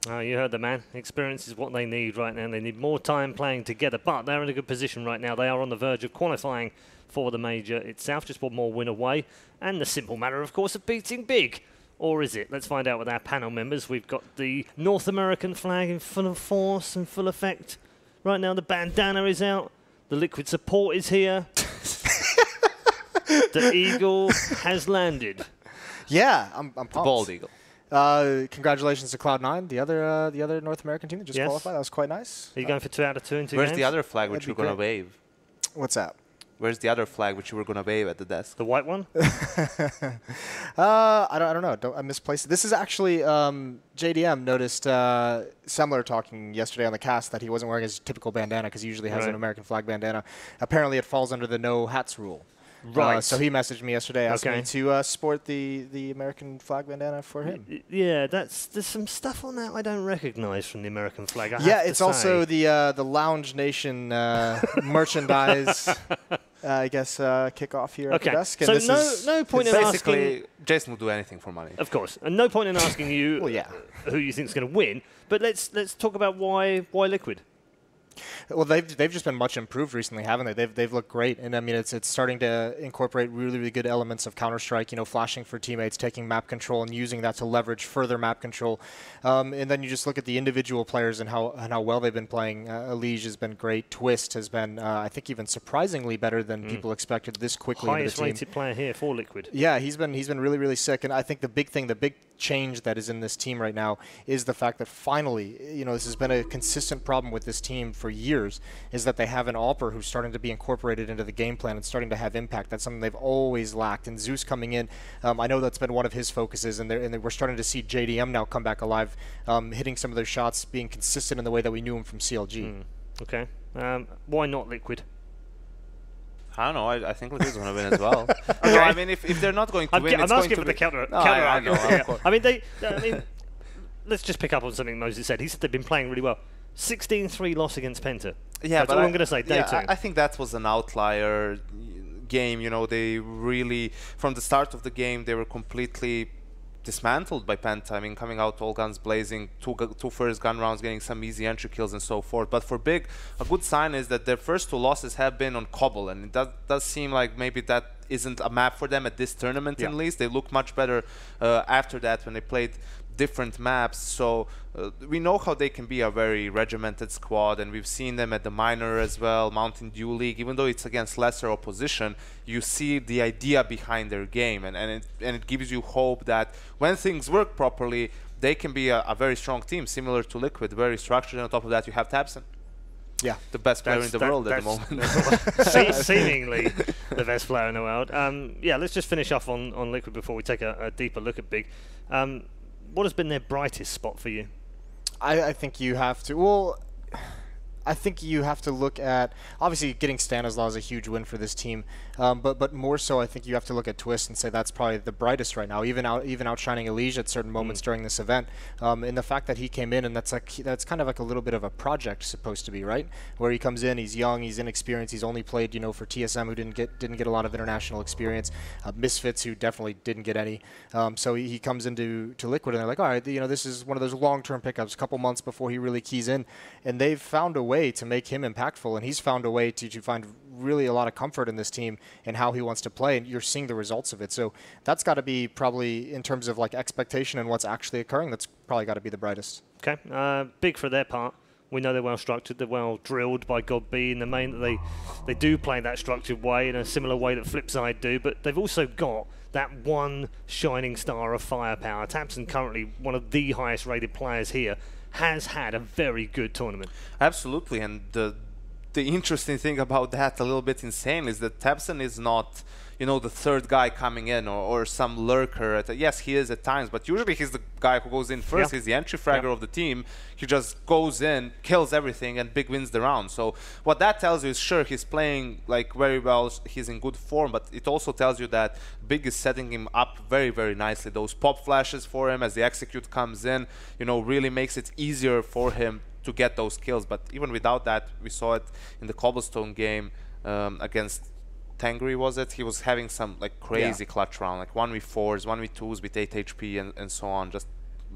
Oh, you heard the man. Experience is what they need right now. They need more time playing together, but they're in a good position right now. They are on the verge of qualifying for the major itself. Just one more win away. And the simple matter, of course, of beating big. Or is it? Let's find out with our panel members. We've got the North American flag in full force and full effect. Right now, the bandana is out. The liquid support is here. The eagle has landed. Yeah, I'm pumped. The bald eagle. Congratulations to Cloud9, the other North American team that just qualified. That was quite nice. Are you going for 2 out of 2 in 2 Where's games? the other flag which you're going to wave? What's that? Where's the other flag which you were going to wave at the desk? The white one? I don't know. I misplaced it. This is actually JDM noticed Semler talking yesterday on the cast that he wasn't wearing his typical bandana because he usually has an American flag bandana. Apparently, it falls under the no hats rule. Right. So he messaged me yesterday asking me to sport the American flag bandana for him. Yeah, there's some stuff on that I don't recognize from the American flag. Yeah, it's also the Lounge Nation merchandise. I guess kickoff here at the desk. And so no point in basically, Jason will do anything for money. Of course, and no point in asking you who you think is going to win. But let's talk about why Liquid. Well, they've just been much improved recently, haven't they? They've looked great, and I mean it's starting to incorporate really good elements of Counter-Strike. You know, flashing for teammates, taking map control, and using that to leverage further map control. And then you just look at the individual players and how well they've been playing. Elige has been great. Twist has been, I think, even surprisingly better than people expected this quickly. Highest rated player here for Liquid. Yeah, he's been really sick, and I think the big change that is in this team right now is the fact that finally, you know, this has been a consistent problem with this team for years, is that they have an AWPer who's starting to be incorporated into the game plan and starting to have impact. That's something they've always lacked. And Zeus coming in, I know that's been one of his focuses, and we're starting to see JDM now come back alive, hitting some of those shots, being consistent in the way that we knew him from CLG. Okay. Why not Liquid? I don't know. I think Liquid's going to win as well. Okay. No, I mean, if they're not going to win, I'm it's asking going for to the be counter argument. I mean, let's just pick up on something Moses said. He said they've been playing really well. 16-3 loss against Penta. Yeah, that's all I'm going to say. Day 2. I think that was an outlier game. You know, they really, from the start of the game, they were completely dismantled by Penta. I mean, coming out all guns blazing, two first gun rounds, getting some easy entry kills and so forth. But for Big, a good sign is that their first 2 losses have been on Cobble, and it does seem like maybe that isn't a map for them at this tournament. At least they look much better after that when they played different maps. So we know how they can be a very regimented squad, and we've seen them at the minor as well, Mountain Dew League. Even though it's against lesser opposition, you see the idea behind their game, and it gives you hope that when things work properly, they can be a very strong team, similar to Liquid, very structured. And on top of that, you have Tabson. Yeah, the best player in the world at the moment. Seemingly the best player in the world. Yeah, let's just finish off on Liquid before we take a deeper look at Big. What has been their brightest spot for you? I think you have to. Well, I think you have to look at, obviously getting Stanislaw is a huge win for this team, but more so I think you have to look at Twist and say that's probably the brightest right now, even outshining Elige at certain moments during this event. And the fact that he came in, and that's kind of like a little bit of a project supposed to be, right? Where he comes in, he's young, he's inexperienced, he's only played, you know, for TSM, who didn't get a lot of international experience, Misfits, who definitely didn't get any. So he comes into Liquid, and they're like, all right, you know, this is one of those long-term pickups, a couple months before he really keys in, and they've found a way to make him impactful, and he's found a way to find really a lot of comfort in this team and how he wants to play, and you're seeing the results of it. So that's got to be probably, in terms of like expectation and what's actually occurring, that's probably got to be the brightest. Okay, Big for their part. We know they're well structured, they're well drilled by God B in the main, that they do play that structured way in a similar way that Flipside do, but they've also got that one shining star of firepower. Tabson, currently one of the highest rated players here, has had a very good tournament. Absolutely, and the interesting thing about that, a little bit insane, is that Tabson is not, you know, the third guy coming in or some lurker. Yes, he is at times, but usually he's the guy who goes in first. He's the entry fragger of the team. He just goes in, kills everything, and Big wins the round. So what that tells you is, sure, he's playing like very well, he's in good form, but it also tells you that Big is setting him up very nicely. Those pop flashes for him as the execute comes in, you know, really makes it easier for him to get those kills. But even without that, we saw it in the Cobblestone game against Tangri, was it? He was having some like crazy clutch round, like 1v4s, 1v2s with 8 HP and so on. Just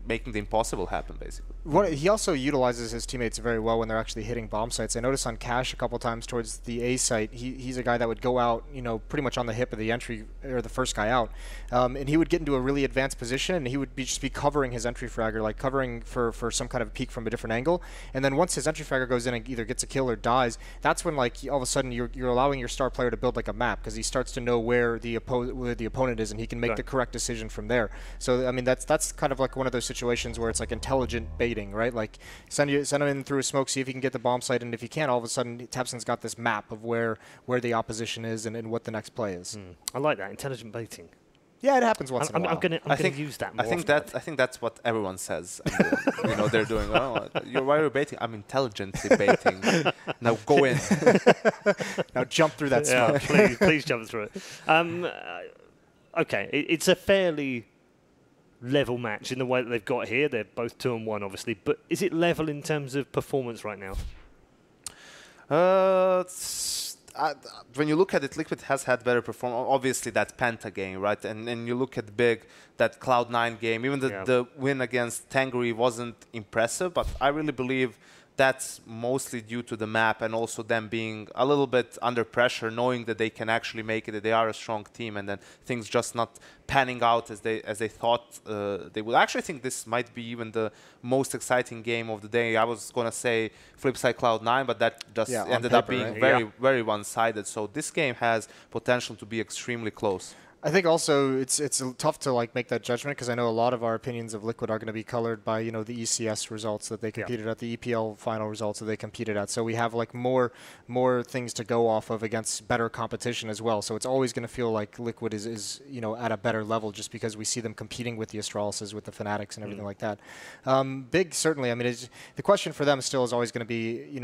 making the impossible happen, basically. He also utilizes his teammates very well when they're actually hitting bomb sites. I noticed on Cash a couple times towards the A site, he's a guy that would go out, pretty much on the hip of the entry, or the first guy out. And he would get into a really advanced position, and he would just be covering his entry fragger, like covering for some kind of peek from a different angle. And then once his entry fragger goes in and either gets a kill or dies, that's when like all of a sudden you're allowing your star player to build like a map, because he starts to know where the opponent is, and he can make the correct decision from there. So I mean that's kind of like one of those situations where it's like intelligent baiting, right? Like send him in through a smoke, see if he can get the bomb site, and if he can, all of a sudden Tepson's got this map of where the opposition is and what the next play is. I like that, intelligent baiting. Yeah, it happens once in a while. I'm gonna use that more. I think that's what everyone says. And, they're doing. Oh, why are you baiting? I'm intelligently baiting. Now go in. Now jump through that smoke. Please jump through it. Okay, it's a fairly level match in the way that they've got here. They're both 2-1, obviously, but is it level in terms of performance right now? When you look at it, Liquid has had better performance. Obviously, that Penta game, right? And you look at Big, that Cloud9 game. Even the win against Tangery wasn't impressive, but I really believe that's mostly due to the map and also them being a little bit under pressure, knowing that they can actually make it, that they are a strong team, and then things just not panning out as they thought they would. I actually think this might be even the most exciting game of the day. I was going to say Flipside Cloud9, but that just ended up being very one-sided. So this game has potential to be extremely close. I think also it's tough to like make that judgment, because I know a lot of our opinions of Liquid are going to be colored by the ECS results that they competed at, the EPL final results that they competed at. So we have like more things to go off of against better competition as well. So it's always going to feel like Liquid is at a better level, just because we see them competing with the Astralis, with the Fanatics and everything like that. Big, certainly. I mean, the question for them still is always going to be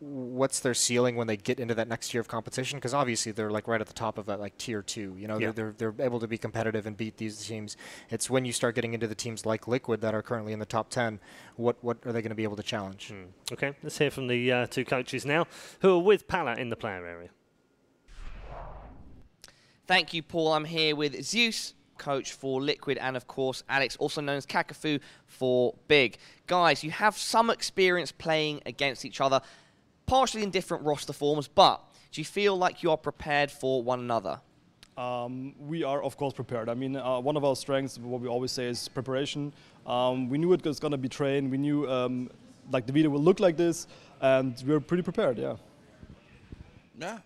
what's their ceiling when they get into that next tier of competition, because obviously they're like right at the top of that like tier 2. They're able to be competitive and beat these teams. It's when you start getting into the teams like Liquid that are currently in the top 10, what are they going to be able to challenge? Okay, let's hear from the two coaches now who are with Pala in the player area. Thank you, Paul. I'm here with Zeus, coach for Liquid, and of course Alex, also known as Kakafu, for Big. Guys, you have some experience playing against each other, partially in different roster forms, but do you feel like you are prepared for one another? We are, of course, prepared. I mean, one of our strengths, what we always say, is preparation. We knew it was going to be trained. We knew like the video will look like this, and we're pretty prepared, yeah. Yeah,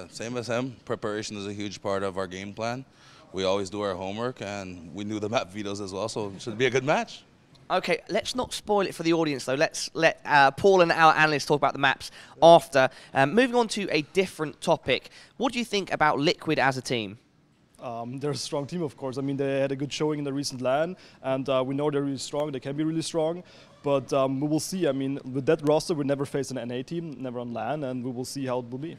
same as him. Preparation is a huge part of our game plan. We always do our homework, and we knew the map videos as well, so it should be a good match. Okay, let's not spoil it for the audience, though. Let's let Paul and our analysts talk about the maps after. Moving on to a different topic, what do you think about Liquid as a team? They're a strong team, of course. I mean, they had a good showing in the recent LAN, and we know they're really strong. They can be really strong, but we will see. I mean, with that roster, we never faced an NA team, never on LAN, and we will see how it will be.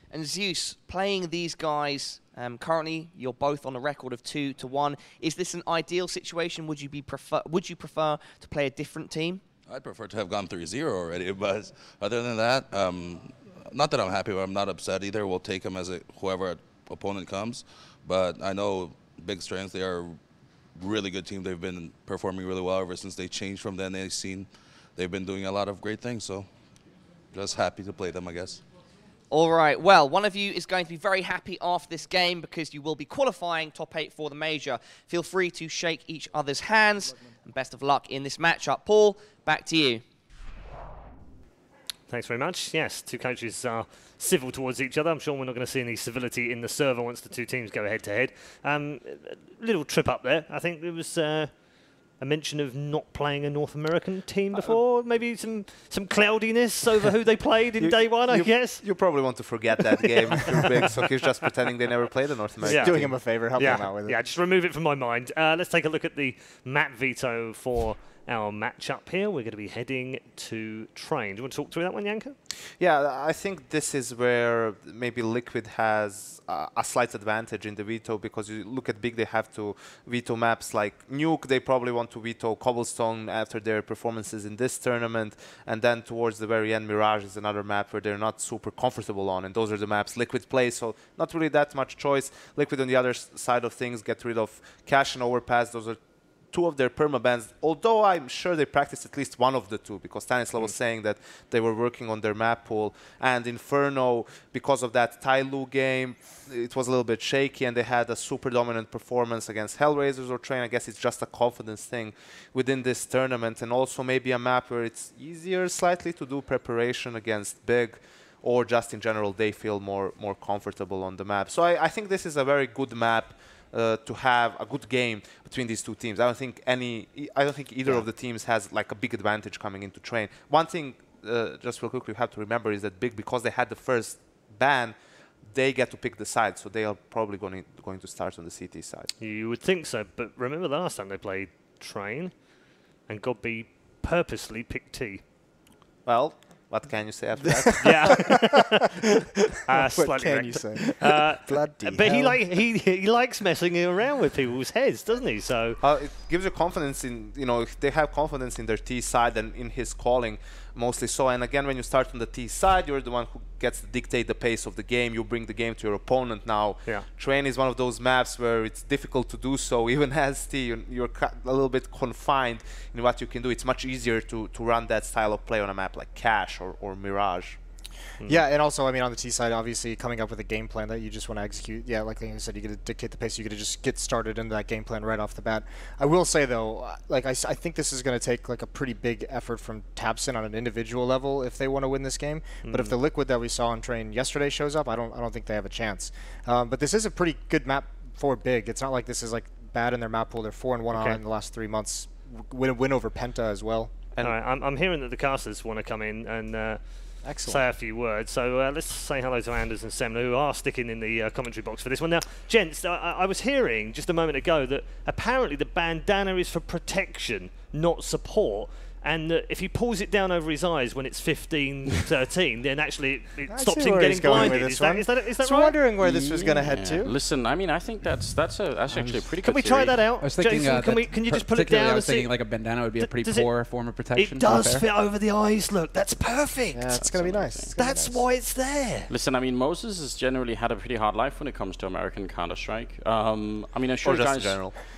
And Zeus, playing these guys, currently you're both on a record of 2-1. Is this an ideal situation? Would you prefer to play a different team? I'd prefer to have gone 3-0 already, but other than that, not that I'm happy, but I'm not upset either. We'll take them as whoever opponent comes. But I know Big Strengths, they are a really good team. They've been performing really well ever since they changed from the NA scene. They've been doing a lot of great things, so just happy to play them, I guess. All right, well, one of you is going to be very happy after this game because you will be qualifying top 8 for the major. Feel free to shake each other's hands, and best of luck in this matchup. Paul, back to you. Thanks very much. Yes, two coaches are civil towards each other. I'm sure we're not going to see any civility in the server once the two teams go head-to-head. Little trip up there. I think there was a mention of not playing a North American team before. Maybe some cloudiness over who they played in day one, I guess. You probably want to forget that game if you're Big, so he's just pretending they never played a North American team. Doing him a favor, helping him out with it. Yeah, just remove it from my mind. Let's take a look at the map veto for our matchup here. We're going to be heading to Train. Do you want to talk through that one, Janko? Yeah, I think this is where maybe Liquid has a slight advantage in the veto, because you look at Big, they have to veto maps like Nuke. They probably want to veto Cobblestone after their performances in this tournament, and then towards the very end, Mirage is another map where they're not super comfortable on, and those are the maps Liquid plays, so not really that much choice. Liquid on the other side of things get rid of Cash and Overpass. Those are two of their permabans, although I'm sure they practiced at least one of the two, because Stanislav was saying that they were working on their map pool. And Inferno, because of that Tai Lu game, it was a little bit shaky, and they had a super dominant performance against Hellraisers or Train. I guess it's just a confidence thing within this tournament, and also maybe a map where it's easier slightly to do preparation against Big, or just in general they feel more comfortable on the map. So I think this is a very good map to have a good game between these two teams. I don't think either of the teams has like a big advantage coming into Train. One thing, just real quickly, you have to remember is that Big, because they had the first ban, they get to pick the side, so they are probably going to start on the CT side. You would think so, but remember the last time they played Train, and Godby purposely picked T. Well, what can you say after that? Yeah. What can you say? Bloody but hell. he likes messing around with people's heads, doesn't he? So it gives you confidence in, they have confidence in their T side and in his calling mostly so. And again, when you start on the T side, you're the one who gets to dictate the pace of the game. You bring the game to your opponent now. Yeah. Train is one of those maps where it's difficult to do so. Even as T, you're a little bit confined in what you can do. It's much easier to run that style of play on a map like Cache or Mirage. Yeah, and also, I mean, on the T side, obviously, coming up with a game plan that you just want to execute. Yeah, like you said, you get to dictate the pace. You get to just get started into that game plan right off the bat. I will say, though, like I think this is going to take like a pretty big effort from tabseN on an individual level if they want to win this game. But if the Liquid that we saw on Train yesterday shows up, I don't think they have a chance. But this is a pretty good map for Big. It's not like this is like bad in their map pool. They're 4-1 on in the last 3 months. Win over Penta as well. all right, I'm hearing that the casters want to come in and say a few words. So let's say hello to Anders and Semna, who are sticking in the commentary box for this one. Now, gents, I was hearing just a moment ago that apparently the bandana is for protection, not support. And if he pulls it down over his eyes when it's 15-13, then actually it stops him getting blinded. Is that I was right? wondering where this was going to head to. Listen, I mean, I think that's actually a pretty good Can we try that out? I was thinking, Jason, can you just put it down? I was thinking like a bandana would be a pretty poor form of protection. It does fit over the eyes. Look, that's perfect. Yeah, it's going to be nice. That's why it's there. Listen, I mean, Moses has generally had a pretty hard life when it comes to American Counter-Strike. I mean, I'm sure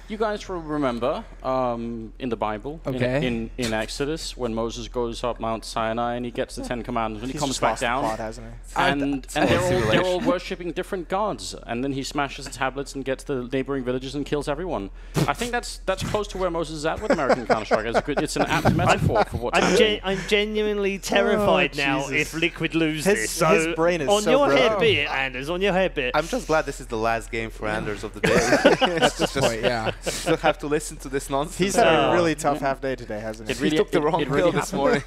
you guys will remember in the Bible, in Exodus, when Moses goes up Mount Sinai and he gets the 10 Commandments, when he comes back down, and they're all worshipping different gods, and then he smashes the tablets and gets the neighboring villages and kills everyone. I think that's close to where Moses is at with American Counter-Strike. It's an apt metaphor for what's happening. I'm genuinely terrified now if Liquid lose this. So his brain is on so your broken. head be it, Anders. On your head be it. I'm just glad this is the last game for Anders of the day. At this point, yeah. Still have to listen to this nonsense. He's had a really tough half day today, hasn't he? He took the wrong pill this morning.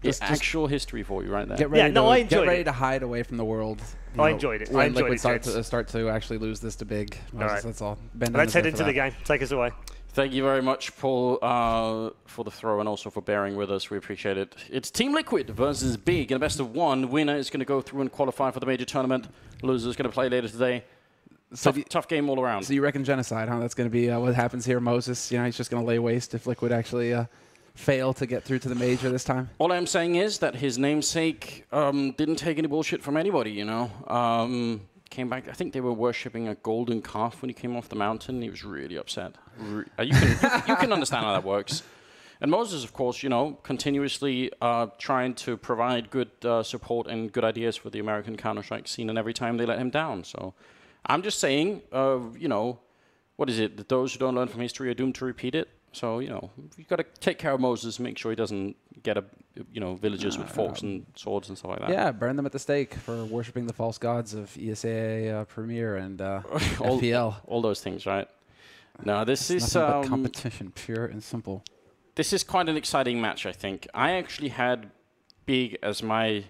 It's actual history for you right there. Get ready I enjoyed get ready it. to hide away from the world. I enjoyed it. I When enjoyed Liquid it. start to actually lose this to Big. All right. That's all. Let's head into the game. Take us away. Thank you very much, Paul, for the throw and also for bearing with us. We appreciate it. It's Team Liquid versus Big in a best of one. Winner is going to go through and qualify for the major tournament. Loser is going to play later today. Tough game all around. So you reckon genocide, huh? That's going to be what happens here. Moses, he's just going to lay waste if Liquid actually fail to get through to the major this time. All I'm saying is that his namesake didn't take any bullshit from anybody, Came back, I think they were worshipping a golden calf when he came off the mountain. He was really upset. You can understand how that works. And Moses, of course, continuously trying to provide good support and good ideas for the American Counter-Strike scene, and every time they let him down. So I'm just saying, what is it? That those who don't learn from history are doomed to repeat it. So, you've got to take care of Moses, make sure he doesn't get villagers with forks and swords and stuff like that. Yeah, burn them at the stake for worshipping the false gods of ESA Premier and FPL. All those things, right? No, this is nothing but competition, pure and simple. This is quite an exciting match, I think. I actually had Big as my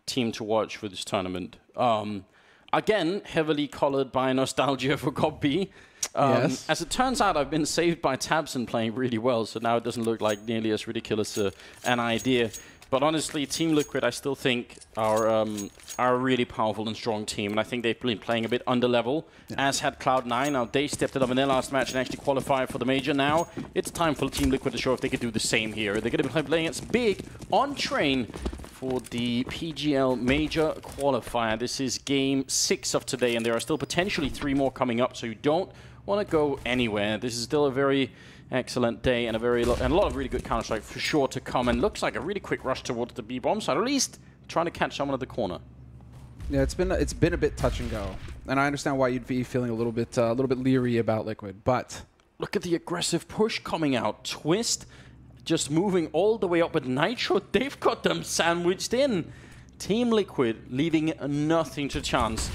team to watch for this tournament. Again, heavily colored by nostalgia for Godby. Yes. As it turns out, I've been saved by tabseN playing really well, so now it doesn't look like nearly as ridiculous an idea. But honestly, Team Liquid, I still think, are a really powerful and strong team, and I think they've been playing a bit under level, as had Cloud9. Now, they stepped it up in their last match and actually qualified for the major. Now, it's time for Team Liquid to show if they could do the same here. They're going to be playing against Big on Train for the PGL Major Qualifier. This is Game 6 of today, and there are still potentially 3 more coming up, so you don't want to go anywhere. This is still a very excellent day and a lot of really good Counter-Strike for sure to come. And looks like a really quick rush towards the B bomb side, or at least trying to catch someone at the corner. Yeah, it's been a bit touch and go, and I understand why you'd be feeling a little bit leery about Liquid, but look at the aggressive push coming out. Twist just moving all the way up, but Nitro, they've got them sandwiched in. Team Liquid leaving nothing to chance.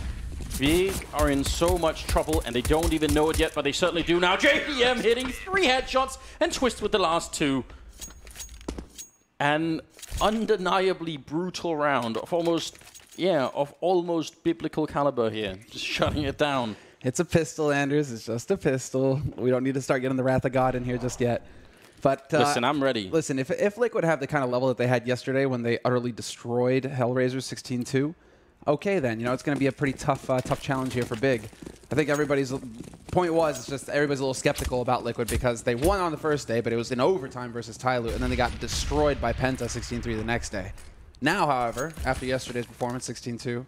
Big are in so much trouble, and they don't even know it yet, but they certainly do now. JDM hitting 3 headshots, and Twist with the last 2. An undeniably brutal round of almost biblical caliber here. Just shutting it down. it's a pistol, Anders. It's just a pistol. We don't need to start getting the Wrath of God in here just yet. But listen, I'm ready. Listen, if Liquid have the kind of level that they had yesterday when they utterly destroyed Hellraisers 16-2, okay then. You know, it's going to be a pretty tough challenge here for Big. I think everybody's point was, it's just everybody's a little skeptical about Liquid because they won on the first day, but it was in overtime versus Tyloo, and then they got destroyed by Penta 16-3 the next day. Now, however, after yesterday's performance, 16-2,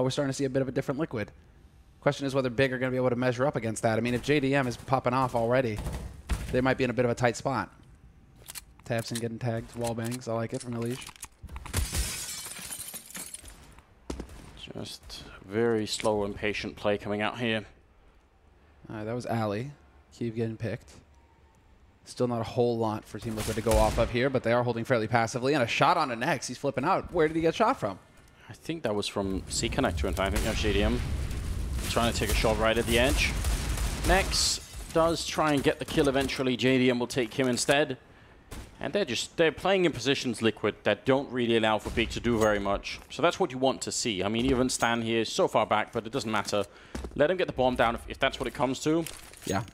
we're starting to see a bit of a different Liquid. Question is whether Big are going to be able to measure up against that. I mean, if JDM is popping off already, they might be in a bit of a tight spot. tabseN getting tagged, wall bangs. I like it from Elish. Just very slow and patient play coming out here. All right, that was Ali. Kiev getting picked. Still not a whole lot for Team Liquid to go off of here, but they are holding fairly passively. And a shot on the next. He's flipping out. Where did he get shot from? I think that was from C Connector, in fact. I think that's JDM. Trying to take a shot right at the edge. Nex does try and get the kill eventually. JDM will take him instead. And they're playing in positions, Liquid, that don't really allow for Big to do very much. So that's what you want to see. I mean, even Stan here is so far back, but it doesn't matter. Let him get the bomb down if that's what it comes to. Yeah.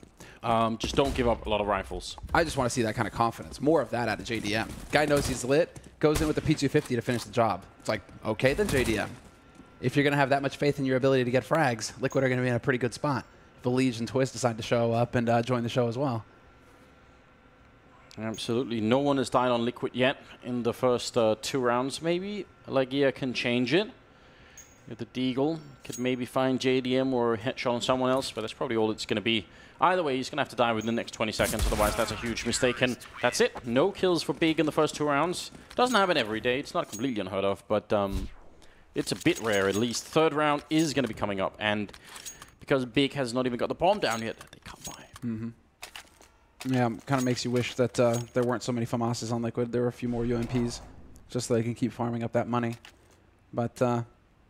Just don't give up a lot of rifles. I just want to see that kind of confidence. More of that out of JDM. Guy knows he's lit, goes in with the P250 to finish the job. It's like, okay then, JDM. If you're going to have that much faith in your ability to get frags, Liquid are going to be in a pretty good spot. The Liege and Twist decide to show up and join the show as well. Absolutely. No one has died on Liquid yet in the first 2 rounds. Maybe Legia can change it. The Deagle could maybe find JDM or a headshot on someone else, but that's probably all it's going to be. Either way, he's going to have to die within the next 20 seconds, otherwise that's a huge mistake. And that's it. No kills for Big in the first 2 rounds. Doesn't happen every day. It's not completely unheard of, but it's a bit rare at least. 3rd round is going to be coming up, and because Big has not even got the bomb down yet, they can't buy. Mm-hmm. Yeah, kind of makes you wish that there weren't so many FAMASs on Liquid. There were a few more UMPs, just so they can keep farming up that money. But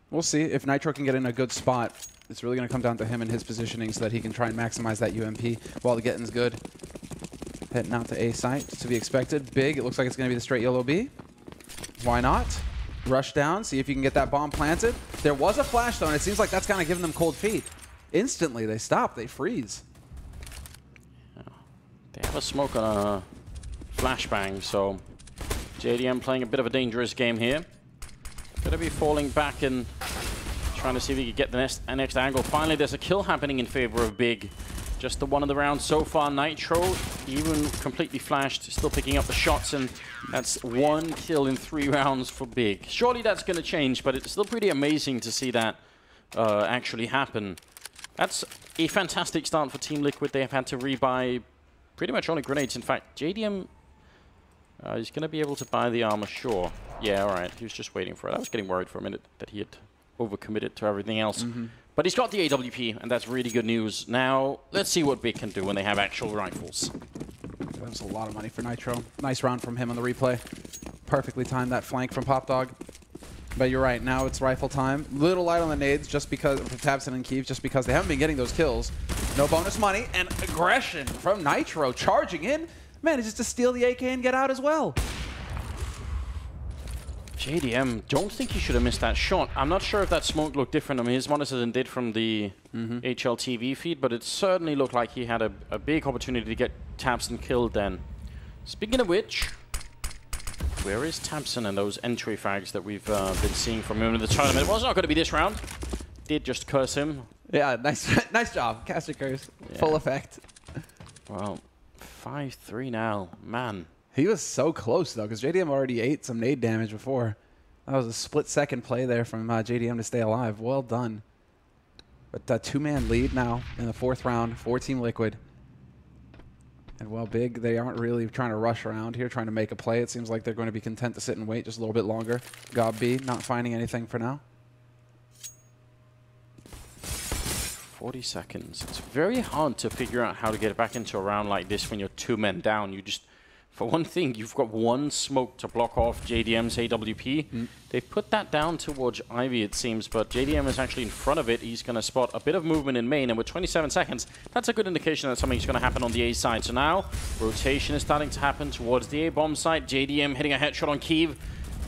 we'll see. If Nitro can get in a good spot, it's really going to come down to him and his positioning so that he can try and maximize that UMP while the getting's good. Heading out to A site, to be expected. Big, it looks like it's going to be the straight yellow B. Why not? Rush down, see if you can get that bomb planted. There was a flash, though, and it seems like that's kind of giving them cold feet. Instantly, they stop, they freeze. They have a smoke on a flashbang, so JDM playing a bit of a dangerous game here. Gonna be falling back and trying to see if he can get the next angle. Finally, there's a kill happening in favor of Big. Just the one of the rounds so far. Nitro, even completely flashed, still picking up the shots, and that's 1 kill in 3 rounds for Big. Surely that's gonna change, but it's still pretty amazing to see that actually happen. That's a fantastic start for Team Liquid. They have had to rebuy pretty much only grenades. In fact, JDM is going to be able to buy the armor, sure. Yeah, all right. He was just waiting for it. I was getting worried for a minute that he had overcommitted to everything else. But he's got the AWP, and that's really good news. Now, let's see what Big can do when they have actual rifles. That was a lot of money for Nitro. Nice round from him on the replay. Perfectly timed that flank from PopDog. But you're right, now it's rifle time. Little light on the nades just because for tabseN and Kiev, just because they haven't been getting those kills. No bonus money and aggression from Nitro charging in. Man, it's just to steal the AK and get out as well. JDM, don't think he should have missed that shot. I'm not sure if that smoke looked different on his monitor than did from the HLTV feed, but it certainly looked like he had a big opportunity to get tabseN killed then. Speaking of which, where is tabseN and those entry frags that we've been seeing from him in the tournament? It was not going to be this round. Did just curse him. Yeah, nice job. Caster curse. Yeah. Full effect. Well, 5-3 now. Man. He was so close, though, because JDM already ate some nade damage before. That was a split-second play there from JDM to stay alive. Well done. But two-man lead now in the 4th round for Team Liquid. And while Big, they aren't really trying to rush around here, trying to make a play. It seems like they're going to be content to sit and wait just a little bit longer. Gob B not finding anything for now. 40 seconds. It's very hard to figure out how to get back into a round like this when you're 2 men down. You just, for one thing, you've got one smoke to block off JDM's AWP. They've put that down towards Ivy, it seems, but JDM is actually in front of it. He's going to spot a bit of movement in main, and with 27 seconds, that's a good indication that something's going to happen on the A side. So now, rotation is starting to happen towards the A bomb side. JDM hitting a headshot on Kiev,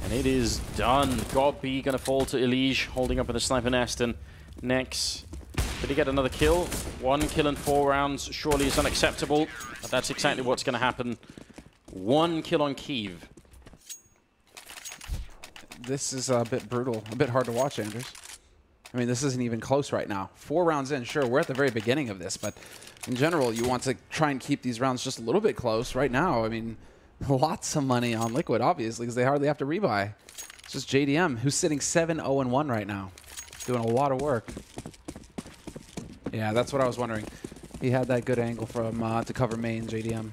and it is done. Gob B going to fall to Elige, holding up in the sniper nest, and next. Did he get another kill? 1 kill in 4 rounds surely is unacceptable, but that's exactly what's going to happen. 1 kill on Kiev. This is a bit brutal, a bit hard to watch, Anders. I mean, this isn't even close right now. 4 rounds in, sure, we're at the very beginning of this, but in general, you want to try and keep these rounds just a little bit close. Right now, I mean, lots of money on Liquid, obviously, because they hardly have to rebuy. It's just JDM, who's sitting 7-0-1 right now, doing a lot of work. Yeah, that's what I was wondering. He had that good angle from to cover main, JDM.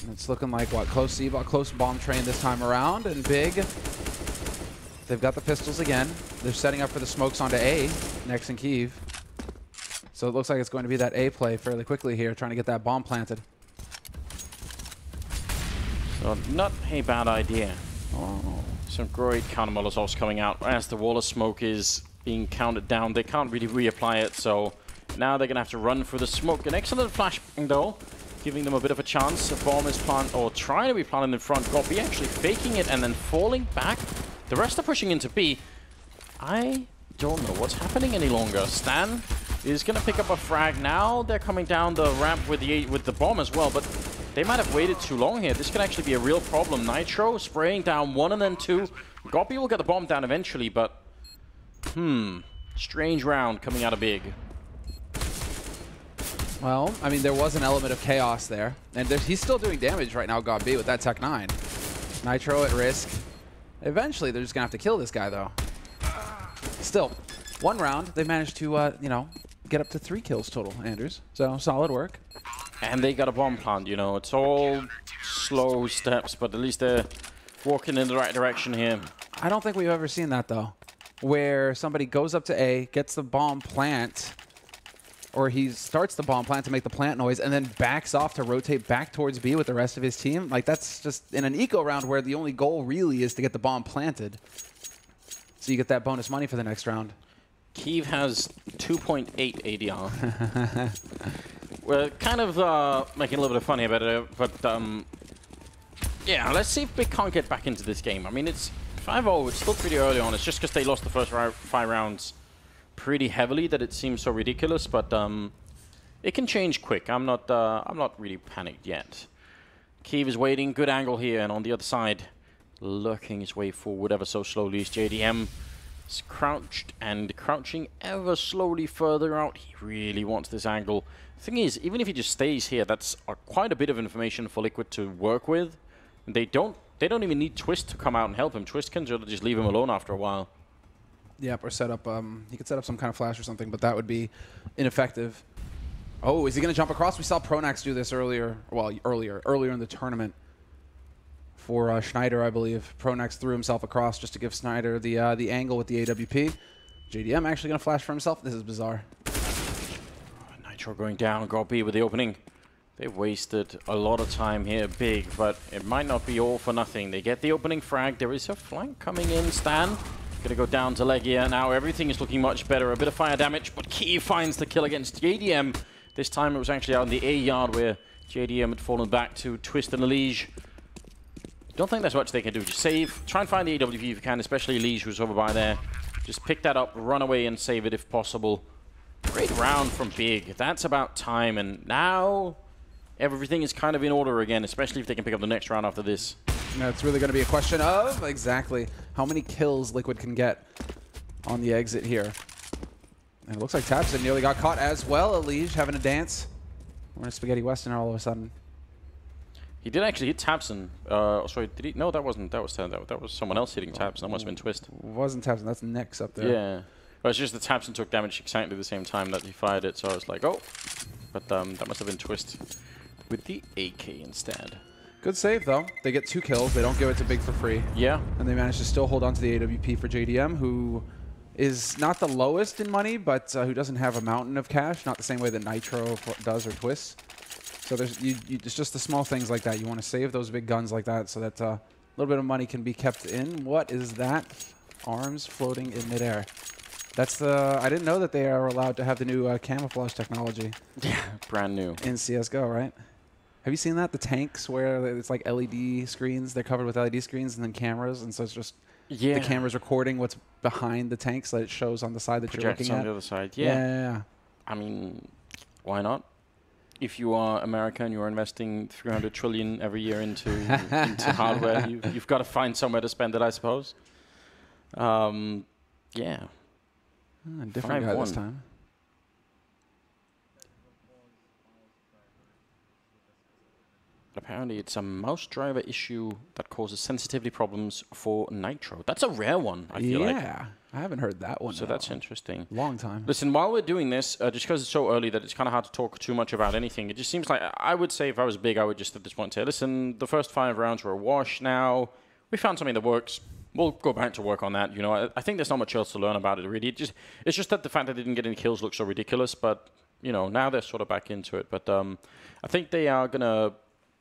And it's looking like, what, close bomb train this time around, and Big. They've got the pistols again. They're setting up for the smokes onto A, next in Kiev. So it looks like it's going to be that A play fairly quickly here, trying to get that bomb planted. So not a bad idea. Oh, some great counter Molotovs coming out as the wall of smoke is being counted down. They can't really reapply it, so now they're going to have to run through the smoke. An excellent flashbang, though, giving them a bit of a chance. A bomb is planted, or trying to be planted in front. Gob B actually faking it and then falling back. The rest are pushing into B. I don't know what's happening any longer. Stan is going to pick up a frag now. They're coming down the ramp with the bomb as well, but they might have waited too long here. This could actually be a real problem. Nitro spraying down 1 and then 2. Gob B will get the bomb down eventually, but strange round coming out of Big. Well, I mean, there was an element of chaos there. And he's still doing damage right now, Gob B, with that Tech 9. Nitro at risk. Eventually, they're just going to have to kill this guy, though. Still, 1 round, they managed to, you know, get up to 3 kills total, Anders. So, solid work. And they got a bomb plant, you know. It's all slow steps, but at least they're walking in the right direction here. I don't think we've ever seen that, though, where somebody goes up to A, gets the bomb plant, or he starts the bomb plant to make the plant noise, and then backs off to rotate back towards B with the rest of his team. Like, that's just in an eco round where the only goal really is to get the bomb planted. So you get that bonus money for the next round. Kiev has 2.8 ADR. We're kind of making a little bit of fun here, but yeah, let's see if we can't get back into this game. I mean, it's 5-0. It's still pretty early on. It's just because they lost the first 5 rounds pretty heavily that it seems so ridiculous, but it can change quick. I'm not really panicked yet. Kiev is waiting. Good angle here, and on the other side, lurking his way forward ever so slowly is JDM. He's crouched and crouching ever slowly further out. He really wants this angle. Thing is, even if he just stays here, that's quite a bit of information for Liquid to work with. They don't even need Twist to come out and help him. Twist can just leave him alone after a while. Yep, or set up, he could set up some kind of flash or something, but that would be ineffective. Oh, is he going to jump across? We saw Pronax do this earlier, well, earlier in the tournament for Schneider, I believe. Pronax threw himself across just to give Schneider the angle with the AWP. JDM actually going to flash for himself. This is bizarre. Nitro going down, Gob B with the opening. They've wasted a lot of time here, Big, but it might not be all for nothing. They get the opening frag. There is a flank coming in. Stan gonna go down to Legia. Now everything is looking much better. A bit of fire damage, but Kiev finds the kill against JDM. This time it was actually out in the A yard where JDM had fallen back to Twist and Elige. Don't think there's much they can do. Just save. Try and find the AWP if you can, especially Elige who's over by there. Just pick that up, run away and save it if possible. Great round from Big. That's about time, and now everything is kind of in order again, especially if they can pick up the next round after this. It's really going to be a question of exactly how many kills Liquid can get on the exit here. And it looks like Tabson nearly got caught as well. Elige having a dance. We're in Spaghetti Western all of a sudden. He did actually hit Tabson. Sorry, did he? No, that wasn't. That was someone else hitting Tabson. That must have been Twist. Wasn't Tabson. That's Nyx up there. Yeah. Well, it's just the Tabson took damage exactly the same time that he fired it, so I was like, oh. But that must have been Twist with the AK instead. Good save, though. They get 2 kills. They don't give it to Big for free. Yeah. And they manage to still hold on to the AWP for JDM, who is not the lowest in money, but who doesn't have a mountain of cash, not the same way that Nitro does or Twist. So it's just the small things like that. You want to save those big guns like that so that a little bit of money can be kept in. What is that? Arms floating in midair. That's the... I didn't know that they are allowed to have the new camouflage technology. Yeah, brand new. In CSGO, right? Have you seen that? The tanks where it's like LED screens. They're covered with LED screens and then cameras. And so it's just the camera's recording what's behind the tank so that it shows on the side that Projects you're looking on at. the other side. Yeah. I mean, why not? If you are America and you're investing 300 trillion every year into hardware, you've got to find somewhere to spend it, I suppose. Yeah. Different guy this time. Apparently, it's a mouse driver issue that causes sensitivity problems for Nitro. That's a rare one, I feel like. Yeah, I haven't heard that one. So that's interesting. Long time. Listen, while we're doing this, just because it's so early that it's kind of hard to talk too much about anything, it just seems like I would say if I was big, I would just at this point say, listen, the first 5 rounds were a wash now. We found something that works. We'll go back to work on that. You know, I think there's not much else to learn about it, really. It's just that the fact that they didn't get any kills looks so ridiculous, but, you know, now they're sort of back into it. But I think they are going to...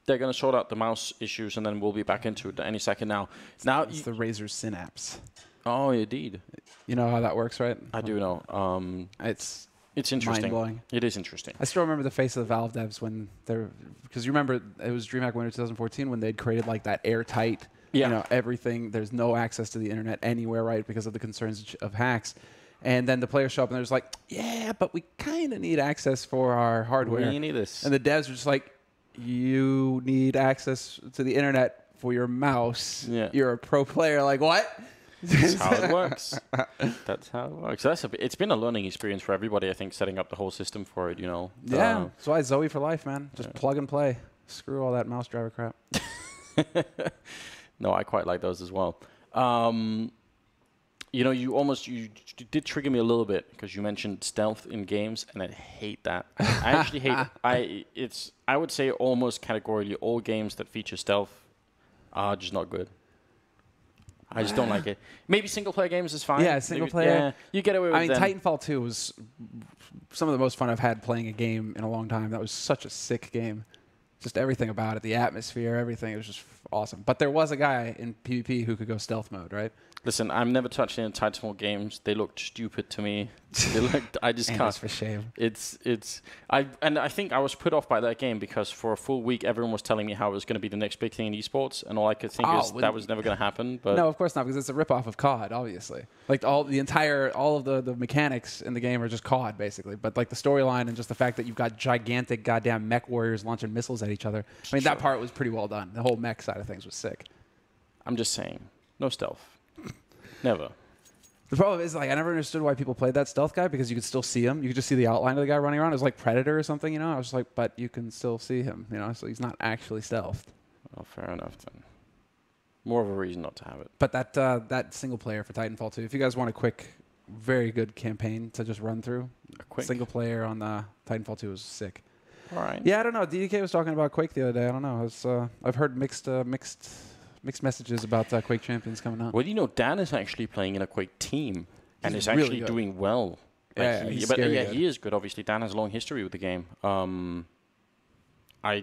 They're going to sort out the mouse issues, and then we'll be back into it any second now. It's the Razer Synapse. Oh, indeed. You know how that works, right? I do know. It's interesting. Mind-blowing. It is interesting. I still remember the face of the Valve devs when they're... Because you remember, it was DreamHack Winter 2014 when they'd created like that airtight, you know, everything. There's no access to the internet anywhere, right, because of the concerns of hacks. And then the players show up and they're just like, yeah, but we kind of need access for our hardware. We need this. And the devs are just like, you need access to the internet for your mouse. Yeah. You're a pro player. Like, what? That's how it works. That's how it works. It's been a learning experience for everybody, I think, setting up the whole system for it, you know. Yeah. That's why it's Zoe for life, man. Just plug and play. Screw all that mouse driver crap. No, I quite like those as well. You know, you did trigger me a little bit because you mentioned stealth in games, and I hate that. I actually hate I would say almost categorically all games that feature stealth are just not good. I just don't like it. Maybe single-player games is fine. Yeah, single-player. Yeah, you get away with them. Titanfall 2 was some of the most fun I've had playing a game in a long time. That was such a sick game. Just everything about it, the atmosphere, everything. It was just awesome. But there was a guy in PvP who could go stealth mode, right? Listen, I've never touched any Titanfall games. They looked stupid to me. I just can't. That's for shame. I think I was put off by that game because for a full week everyone was telling me how it was going to be the next big thing in esports, and all I could think is that was never going to happen. But no, of course not, because it's a ripoff of COD, obviously. Like all of the mechanics in the game are just COD basically. But like the storyline and just the fact that you've got gigantic goddamn mech warriors launching missiles at each other. I mean, that part was pretty well done. The whole mech side of things was sick. I'm just saying, no stealth. Never. The problem is, like, I never understood why people played that stealth guy, because you could still see him. You could just see the outline of the guy running around. It was like Predator or something, you know? I was just like, but you can still see him, you know? So he's not actually stealthed. Well, fair enough, then. More of a reason not to have it. But that single player for Titanfall 2, if you guys want a quick, very good campaign to just run through, a quick single player on Titanfall 2 was sick. All right. Yeah, I don't know. DDK was talking about Quake the other day. I don't know. I've heard mixed messages about Quake Champions coming out. Well, you know, Dan is actually playing in a Quake team and is really actually doing well. Like he is good. Obviously, Dan has a long history with the game. I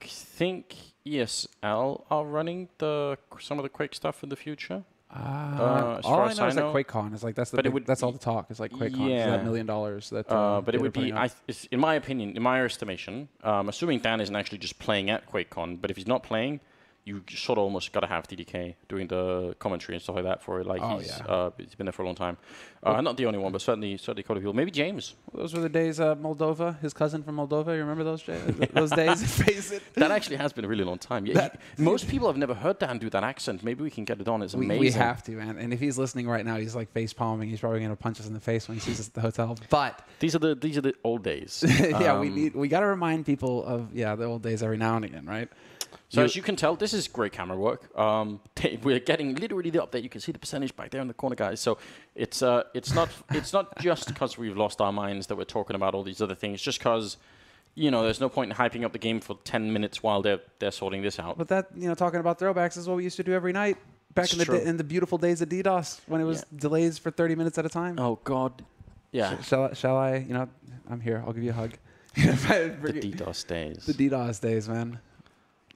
think ESL are running some of the Quake stuff in the future. All I know is that QuakeCon is like that's all the talk. It's like QuakeCon. Yeah. That $1 million that. But it would be, in my opinion, in my estimation, assuming Dan isn't actually just playing at QuakeCon, but if he's not playing, you sort of almost got to have DDK doing the commentary and stuff like that for it. Like he's been there for a long time. Not the only one, but certainly quite a few people. Maybe James. Those were the days Moldova, his cousin from Moldova. You remember those those days? Face it. That actually has been a really long time. Yeah, most people have never heard Dan do that accent. Maybe we can get it on. It's amazing. We have to, man. And if he's listening right now, he's like face palming. He's probably gonna punch us in the face when he sees us at the hotel. But these are the old days. Yeah, we got to remind people of the old days every now and again, right? So as you can tell, this is great camera work. We're getting literally the update. You can see the percentage back there in the corner, guys. So it's not just because we've lost our minds that we're talking about all these other things. Just because, you know, there's no point in hyping up the game for 10 minutes while they're sorting this out. But that, you know, talking about throwbacks is what we used to do every night back in the beautiful days of DDoS when it was delays for 30 minutes at a time. Oh God, yeah. Shall I? You know, I'm here. I'll give you a hug. The DDoS days. The DDoS days, man.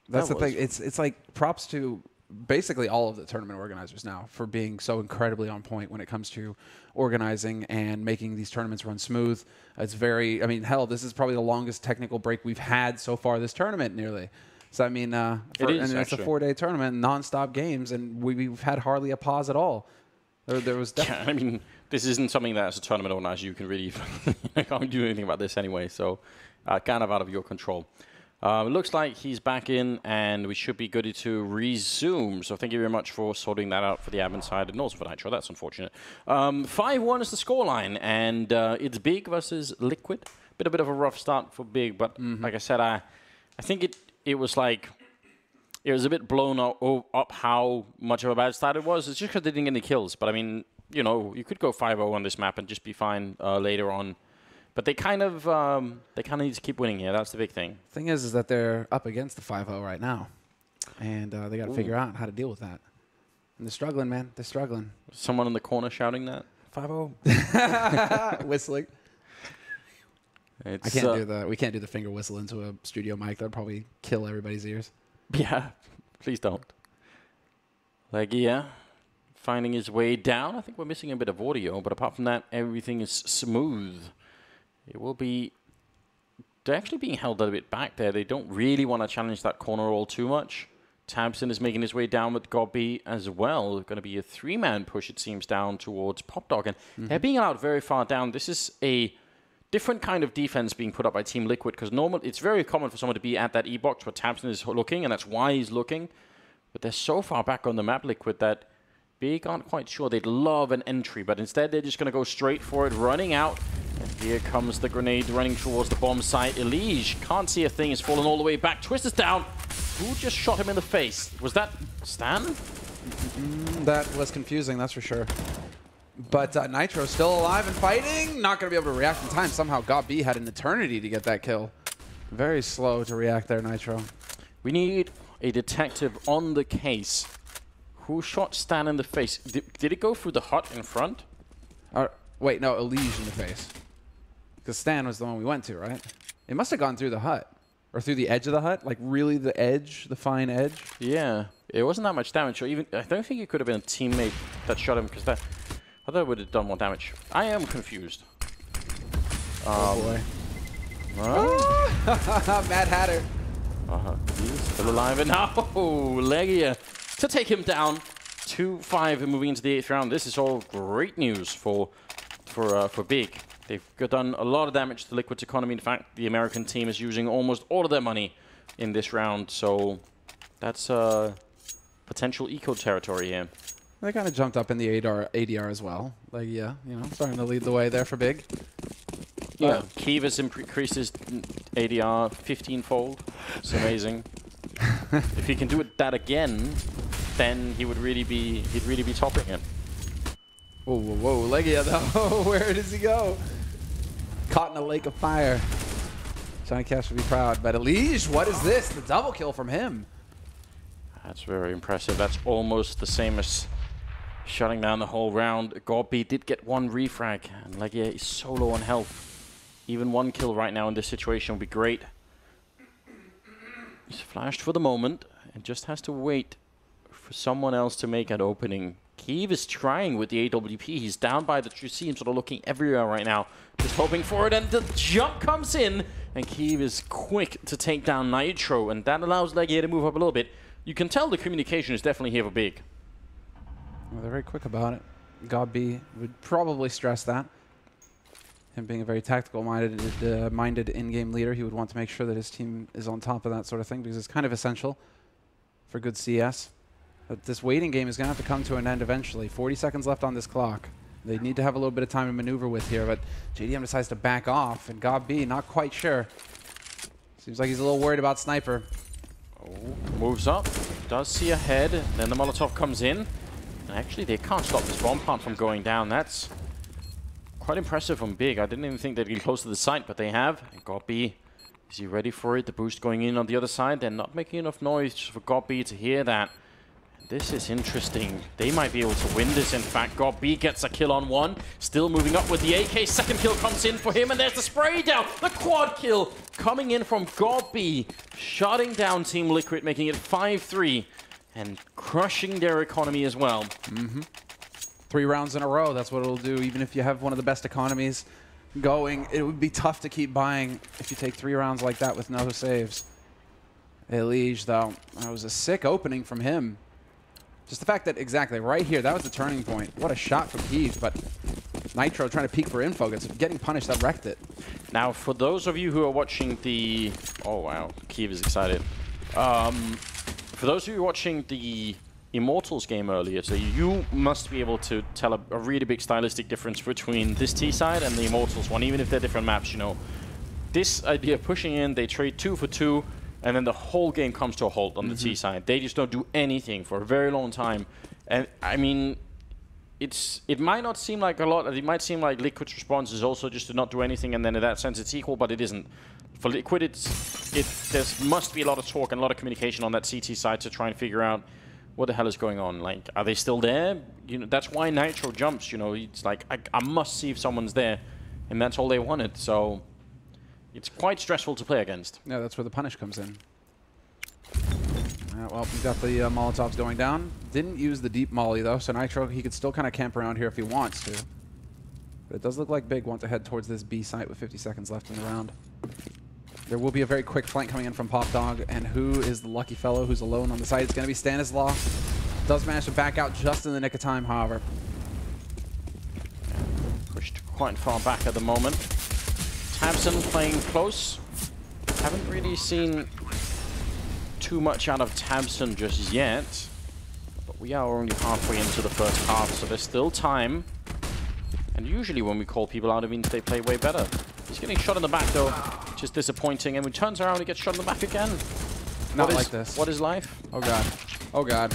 That's the thing. It's like props to basically all of the tournament organizers now for being so incredibly on point when it comes to organizing and making these tournaments run smooth. It's very, I mean, hell, this is probably the longest technical break we've had so far this tournament, nearly. So, I mean, it's a 4-day tournament, non-stop games, and we've had hardly a pause at all. There was definitely... I mean, this isn't something that as a tournament organizer you can really can't do anything about this anyway, so kind of out of your control. It looks like he's back in, and we should be good to resume. So thank you very much for sorting that out for the admin side, and also for Nitro. That's unfortunate. 5-1 is the scoreline, and it's Big versus Liquid. Been a bit of a rough start for Big, but like I said, I think it was like... It was a bit blown up how much of a bad start it was. It's just because they didn't get any kills. But, I mean, you know, you could go 5-0 on this map and just be fine later on. But they kind of need to keep winning here. That's the big thing. Thing is that they're up against the 5-0 right now. And they got to figure out how to deal with that. And they're struggling, man. They're struggling. Someone in the corner shouting that? 5-0? Whistling. I can't do that. We can't do the finger whistle into a studio mic. That would probably kill everybody's ears. Yeah, please don't. Like, yeah, finding his way down. I think we're missing a bit of audio, but apart from that, everything is smooth. It will be... They're actually being held a bit back there. They don't really want to challenge that corner all too much. Tabson is making his way down with Gobby as well. Going to be a 3-man push, it seems, down towards Popdog. And they're being allowed very far down. This is a different kind of defense being put up by Team Liquid, because normally it's very common for someone to be at that E-box where Tabson is looking, and that's why he's looking. But they're so far back on the map, Liquid, that Big aren't quite sure. They'd love an entry, but instead they're just going to go straight for it, running out. And here comes the grenade running towards the bomb site. Elige can't see a thing. He's fallen all the way back. Twist is down. Who just shot him in the face? Was that Stan? That was confusing, that's for sure. But Nitro still alive and fighting. Not going to be able to react in time. Somehow Gobby had an eternity to get that kill. Very slow to react there, Nitro. We need a detective on the case. Who shot Stan in the face? Did it go through the hut in front? Wait, no, Elige in the face. Because Stan was the one we went to, right? It must have gone through the hut. Or through the edge of the hut. Like really the edge, the fine edge. Yeah. It wasn't that much damage. Or even I don't think it could have been a teammate that shot him, because that... I thought it would have done more damage. I am confused. Oh boy. Mad Hatter. He's still alive, and now Legia to take him down. 2-5 moving into the 8th round. This is all great news for Big. They've done a lot of damage to Liquid's economy. In fact, the American team is using almost all of their money in this round, so that's potential eco territory here. They kind of jumped up in the ADR as well. Like, yeah, you know, starting to lead the way there for Big. Yeah, Keeve has increased his ADR 15-fold. It's amazing. If he can do that again, then he'd really be topping him. Whoa, whoa, whoa, Legia though, where does he go? Caught in a lake of fire. Johnny Cash would be proud. But Elige, what is this? The double kill from him. That's very impressive. That's almost the same as shutting down the whole round. Gobby did get one refrag, and Legia is so low on health. Even one kill right now in this situation would be great. He's flashed for the moment and just has to wait for someone else to make an opening. Keeve is trying with the AWP. He's down by the tree. See him sort of looking everywhere right now, just hoping for it, and the jump comes in, and Keeve is quick to take down Nitro, and that allows Legia to move up a little bit. You can tell the communication is definitely here for Big. Well, they're very quick about it. Gobby would probably stress that. Him being a very tactical-minded in-game leader, he would want to make sure that his team is on top of that sort of thing, because it's kind of essential for good CS. But this waiting game is going to have to come to an end eventually. 40 seconds left on this clock. They need to have a little bit of time to maneuver with here, but JDM decides to back off, and Gobby not quite sure. Seems like he's a little worried about Sniper. moves up, does see ahead, then the Molotov comes in. And actually, they can't stop this bomb plant from going down. That's quite impressive from Big. I didn't even think they'd get close to the site, but they have. And Gobby, is he ready for it? The boost going in on the other side. They're not making enough noise for Gobby to hear that. This is interesting. They might be able to win this, in fact. Gobby gets a kill on one. Still moving up with the AK. Second kill comes in for him, and there's the spray down. The quad kill coming in from Gobby, shutting down Team Liquid, making it 5-3, and crushing their economy as well. 3 rounds in a row, that's what it'll do. Even if you have one of the best economies going, it would be tough to keep buying if you take 3 rounds like that with no saves. Elige, though, that was a sick opening from him. Just the fact that, exactly, right here, that was the turning point. What a shot from Heath, but Nitro trying to peek for info, getting punished, that wrecked it. Now, for those of you who are watching the... Oh, wow, Kiev is excited. For those of you watching the Immortals game earlier, so you must be able to tell a really big stylistic difference between this T side and the Immortals one, even if they're different maps, you know. This idea of pushing in, they trade 2 for 2, and then the whole game comes to a halt on the T side. They just don't do anything for a very long time. And, I mean, it might not seem like a lot. It might seem like Liquid's response is also just to not do anything, and then in that sense it's equal, but it isn't. For Liquid, there must be a lot of talk and a lot of communication on that CT side to try and figure out what the hell is going on. Like, are they still there? You know, that's why Nitro jumps, you know. It's like, I must see if someone's there, and that's all they wanted, so... It's quite stressful to play against. Yeah, that's where the punish comes in. Well, we've got the Molotovs going down. Didn't use the deep molly, though, so Nitro, he could still kind of camp around here if he wants to. But it does look like Big want to head towards this B site with 50 seconds left in the round. There will be a very quick flank coming in from Pop Dog, and who is the lucky fellow who's alone on the site? It's going to be Stanislaw. Does manage to back out just in the nick of time, however. Pushed quite far back at the moment. Tabson playing close. Haven't really seen too much out of Tabson just yet. But we are only halfway into the first half, so there's still time. And usually when we call people out, it means they play way better. He's getting shot in the back, though, which is disappointing. And when he turns around, he gets shot in the back again. Not like this. What is life? Oh, God. Oh, God.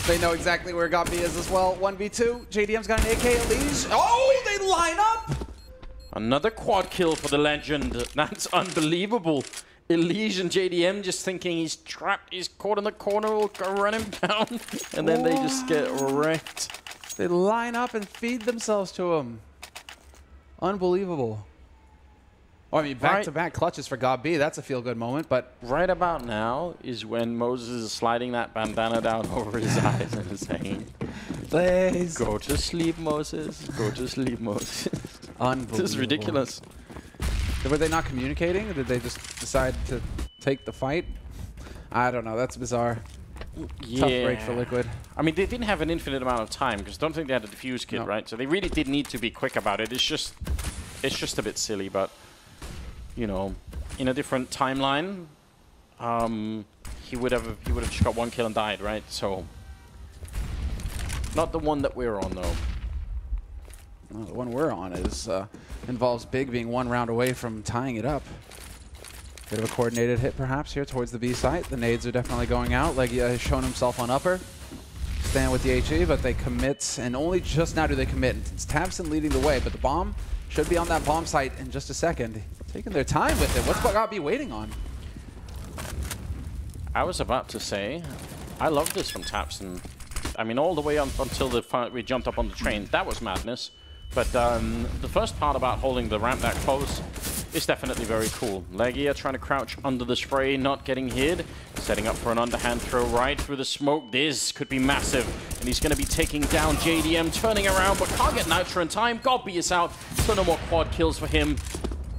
They know exactly where Gobby is as well. 1v2. JDM's got an AK at least. Oh, they line up! Another quad kill for the legend. That's unbelievable. Elige and JDM just thinking he's trapped, he's caught in the corner, we'll go run him down. And then they just get wrecked. They line up and feed themselves to him. Unbelievable. Oh, I mean, back-to-back clutches for Gobby. That's a feel-good moment, but... Right about now is when Moses is sliding that bandana down over his eyes and is saying, please. Go to sleep, Moses. Go to sleep, Moses. Unbelievable. This is ridiculous. Were they not communicating? Did they just decide to take the fight? I don't know. That's bizarre. Yeah. Tough break for Liquid. I mean, they didn't have an infinite amount of time because I don't think they had a defuse kit, right? So they really did need to be quick about it. It's just a bit silly, but you know, in a different timeline, he would have just got 1 kill and died, right? So not the one that we're on, though. Well, the one we're on is involves Big being 1 round away from tying it up. Bit of a coordinated hit, perhaps, here towards the B site. The nades are definitely going out. Legia has shown himself on upper. Stand with the HE, but they commit, and only just now do they commit. It's Tabson leading the way, but the bomb should be on that bomb site in just a second. Taking their time with it. What's Gobby waiting on? I was about to say, I love this from Tabson. I mean, all the way until we jumped up on the train. That was madness. But the first part about holding the ramp that close is definitely very cool. Legia trying to crouch under the spray, not getting hit. Setting up for an underhand throw right through the smoke. This could be massive. And he's going to be taking down JDM, turning around, but can't get Nitro in time. Gobby is out, so no more quad kills for him.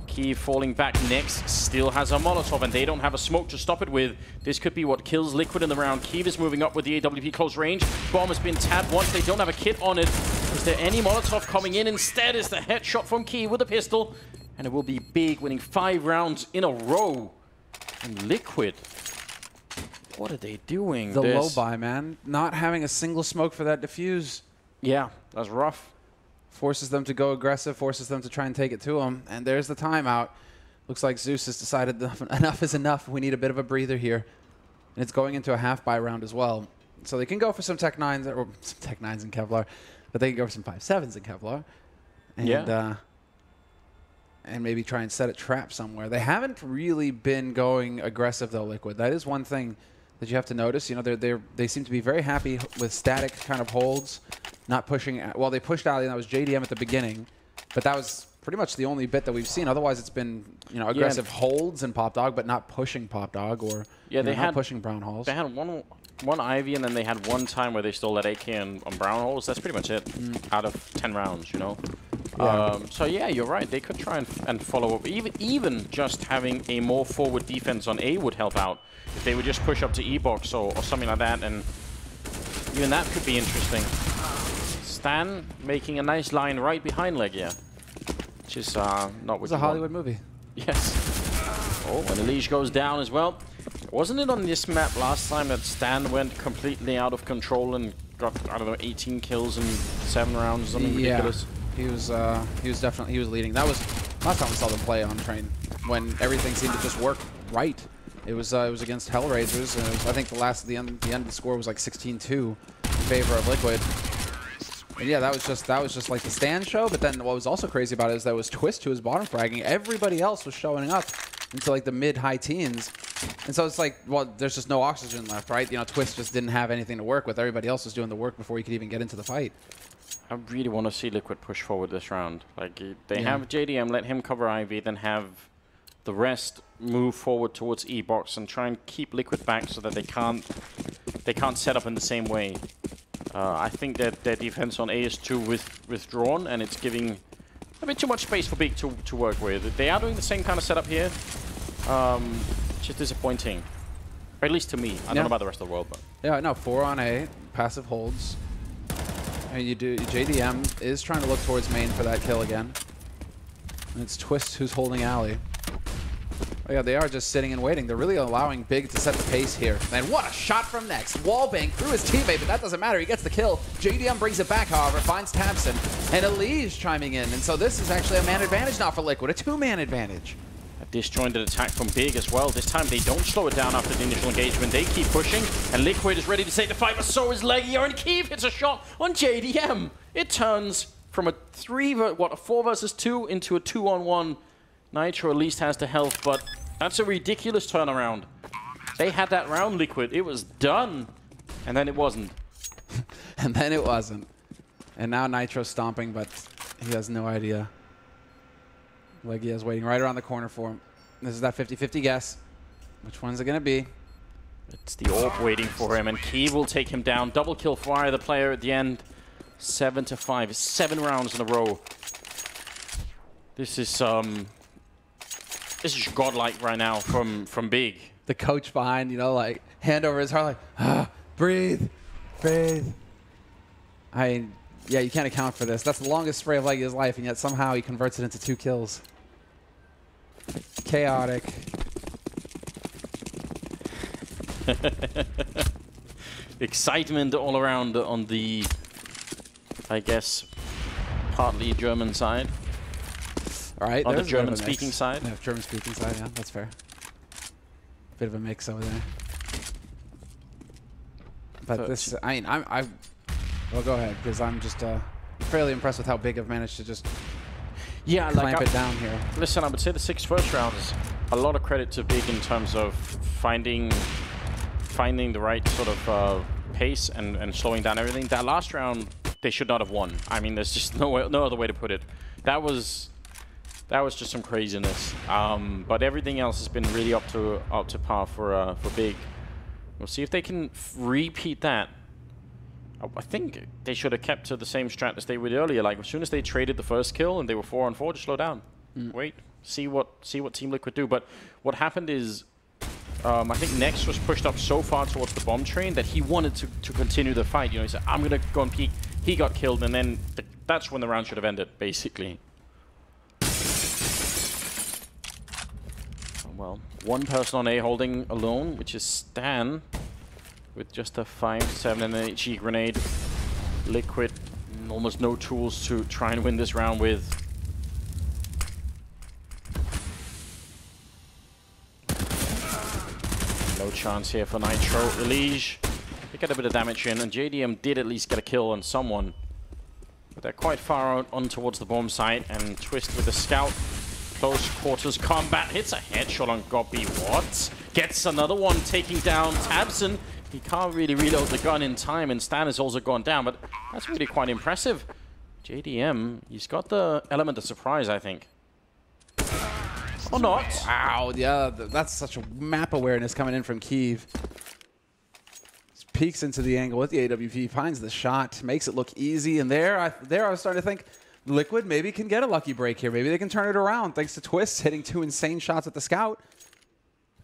Key falling back next, still has a Molotov, and they don't have a smoke to stop it with. This could be what kills Liquid in the round. Kiev is moving up with the AWP close range. Bomb has been tabbed once. They don't have a kit on it. Is there any Molotov coming in? Instead is the headshot from Kiev with a pistol. And it will be Big, winning 5 rounds in a row. And Liquid, what are they doing? The low buy, man. Not having a single smoke for that defuse. Yeah, that's rough. Forces them to go aggressive, forces them to try and take it to them. And there's the timeout. Looks like Zeus has decided enough is enough. We need a bit of a breather here. and it's going into a half-buy round as well. So they can go for some Tech 9s, or some Tech 9s in Kevlar, but they can go for some 5.7s in Kevlar. And, and maybe try and set a trap somewhere. They haven't really been going aggressive, though, Liquid. That is one thing that you have to notice. You know, they seem to be very happy with static kind of holds, not pushing. Well, they pushed Ali, and that was JDM at the beginning, but that was pretty much the only bit that we've seen. Otherwise, it's been, you know, aggressive holds in Pop Dog, but not pushing Pop Dog or not pushing Brown Halls. They had one Ivy, and then they had one time where they stole that AK on Brown Halls. That's pretty much it out of 10 rounds, you know. So yeah, you're right. They could try and follow up. Even just having a more forward defense on A would help out. If they would just push up to E-box or something like that, and even that could be interesting. Stan making a nice line right behind Legia, which is not what it's a Hollywood movie. Yes. Oh, and Elige goes down as well. Wasn't it on this map last time that Stan went completely out of control and got, I don't know, 18 kills in 7 rounds or something ridiculous? He was definitely leading. That was last time we saw them play on Train, when everything seemed to just work right. It was against Hellraisers, and I think the end of the score was like 16-2 in favor of Liquid. And yeah, that was just like the Stan show. But then what was also crazy about it is that was Twist who was bottom fragging. Everybody else was showing up into like the mid-high teens. And so it's like, well, there's just no oxygen left, right? You know, Twist just didn't have anything to work with. Everybody else was doing the work before he could even get into the fight. I really want to see Liquid push forward this round. Like, they have JDM, let him cover Ivy, then have the rest move forward towards E-box and try and keep Liquid back so that they can't set up in the same way. I think that their defense on A is too withdrawn, and it's giving a bit too much space for Big to work with. They are doing the same kind of setup here, which is disappointing. Or at least to me. I don't know about the rest of the world, but yeah, no, 4 on A, passive holds. And JDM is trying to look towards main for that kill again. And it's Twist who's holding alley. Oh yeah, they are just sitting and waiting. They're really allowing Big to set the pace here. And what a shot from Next. Wallbang through his teammate, but that doesn't matter. He gets the kill. JDM brings it back, however, finds Tabson. And Elige chiming in. And so this is actually a man advantage now for Liquid, a 2-man advantage. a disjointed attack from Big as well. This time they don't slow it down after the initial engagement. They keep pushing, and Liquid is ready to take the fight, but so is Legia, and Keeve hits a shot on JDM. It turns from a 4 versus 2 into a 2-on-1. Nitro at least has the health, but that's a ridiculous turnaround. They had that round, Liquid. It was done, and then it wasn't. And then it wasn't. And now Nitro's stomping, but he has no idea. Legia's waiting right around the corner for him. This is that 50-50 guess. Which one's it going to be? It's the AWP waiting for him, and Keeve will take him down. Double kill for the player at the end. 7-5. 7 rounds in a row. This is godlike right now from Big. The coach behind, you know, like hand over his heart, like, breathe, breathe. Yeah, you can't account for this. That's the longest spray of Legia's life, and yet somehow he converts it into 2 kills. Chaotic. Excitement all around on the, I guess, partly German side. All right, on the German-speaking side. Yeah, German-speaking side, yeah, that's fair. Bit of a mix over there. But this, I mean, well, go ahead, because I'm just fairly impressed with how Big have managed to just clamp it down here. Listen, I would say the 6 first rounds, a lot of credit to Big in terms of finding the right sort of pace and slowing down everything. That last round, they should not have won. I mean, there's just no other way to put it. That was just some craziness. But everything else has been really up to par for Big. We'll see if they can repeat that. I think they should have kept to the same strat as they did earlier. Like, as soon as they traded the first kill and they were 4-on-4, just slow down. Wait, see what Team Liquid do. But what happened is, I think Nex was pushed up so far towards the bomb train that he wanted to continue the fight. You know, he said, "I'm gonna go and peek." He got killed, and then that's when the round should have ended, basically. Well, one person on A holding alone, which is Stan, with just a 5-7 and an HE grenade. Liquid, almost no tools to try and win this round with. No chance here for Nitro. Elige, they get a bit of damage in, and JDM did at least get a kill on someone. But they're quite far out on towards the bomb site, and Twist with the scout. Close quarters combat, hits a headshot on Goppy. What? Gets another one, taking down Tabson. He can't really reload the gun in time, and Stan has also gone down, but that's really quite impressive. JDM, he's got the element of surprise, I think. Or not. Wow, yeah, that's such a map awareness coming in from Kiev. Just peeks into the angle with the AWP, finds the shot, makes it look easy, and there I was starting to think, Liquid maybe can get a lucky break here. Maybe they can turn it around thanks to Twist hitting 2 insane shots at the scout.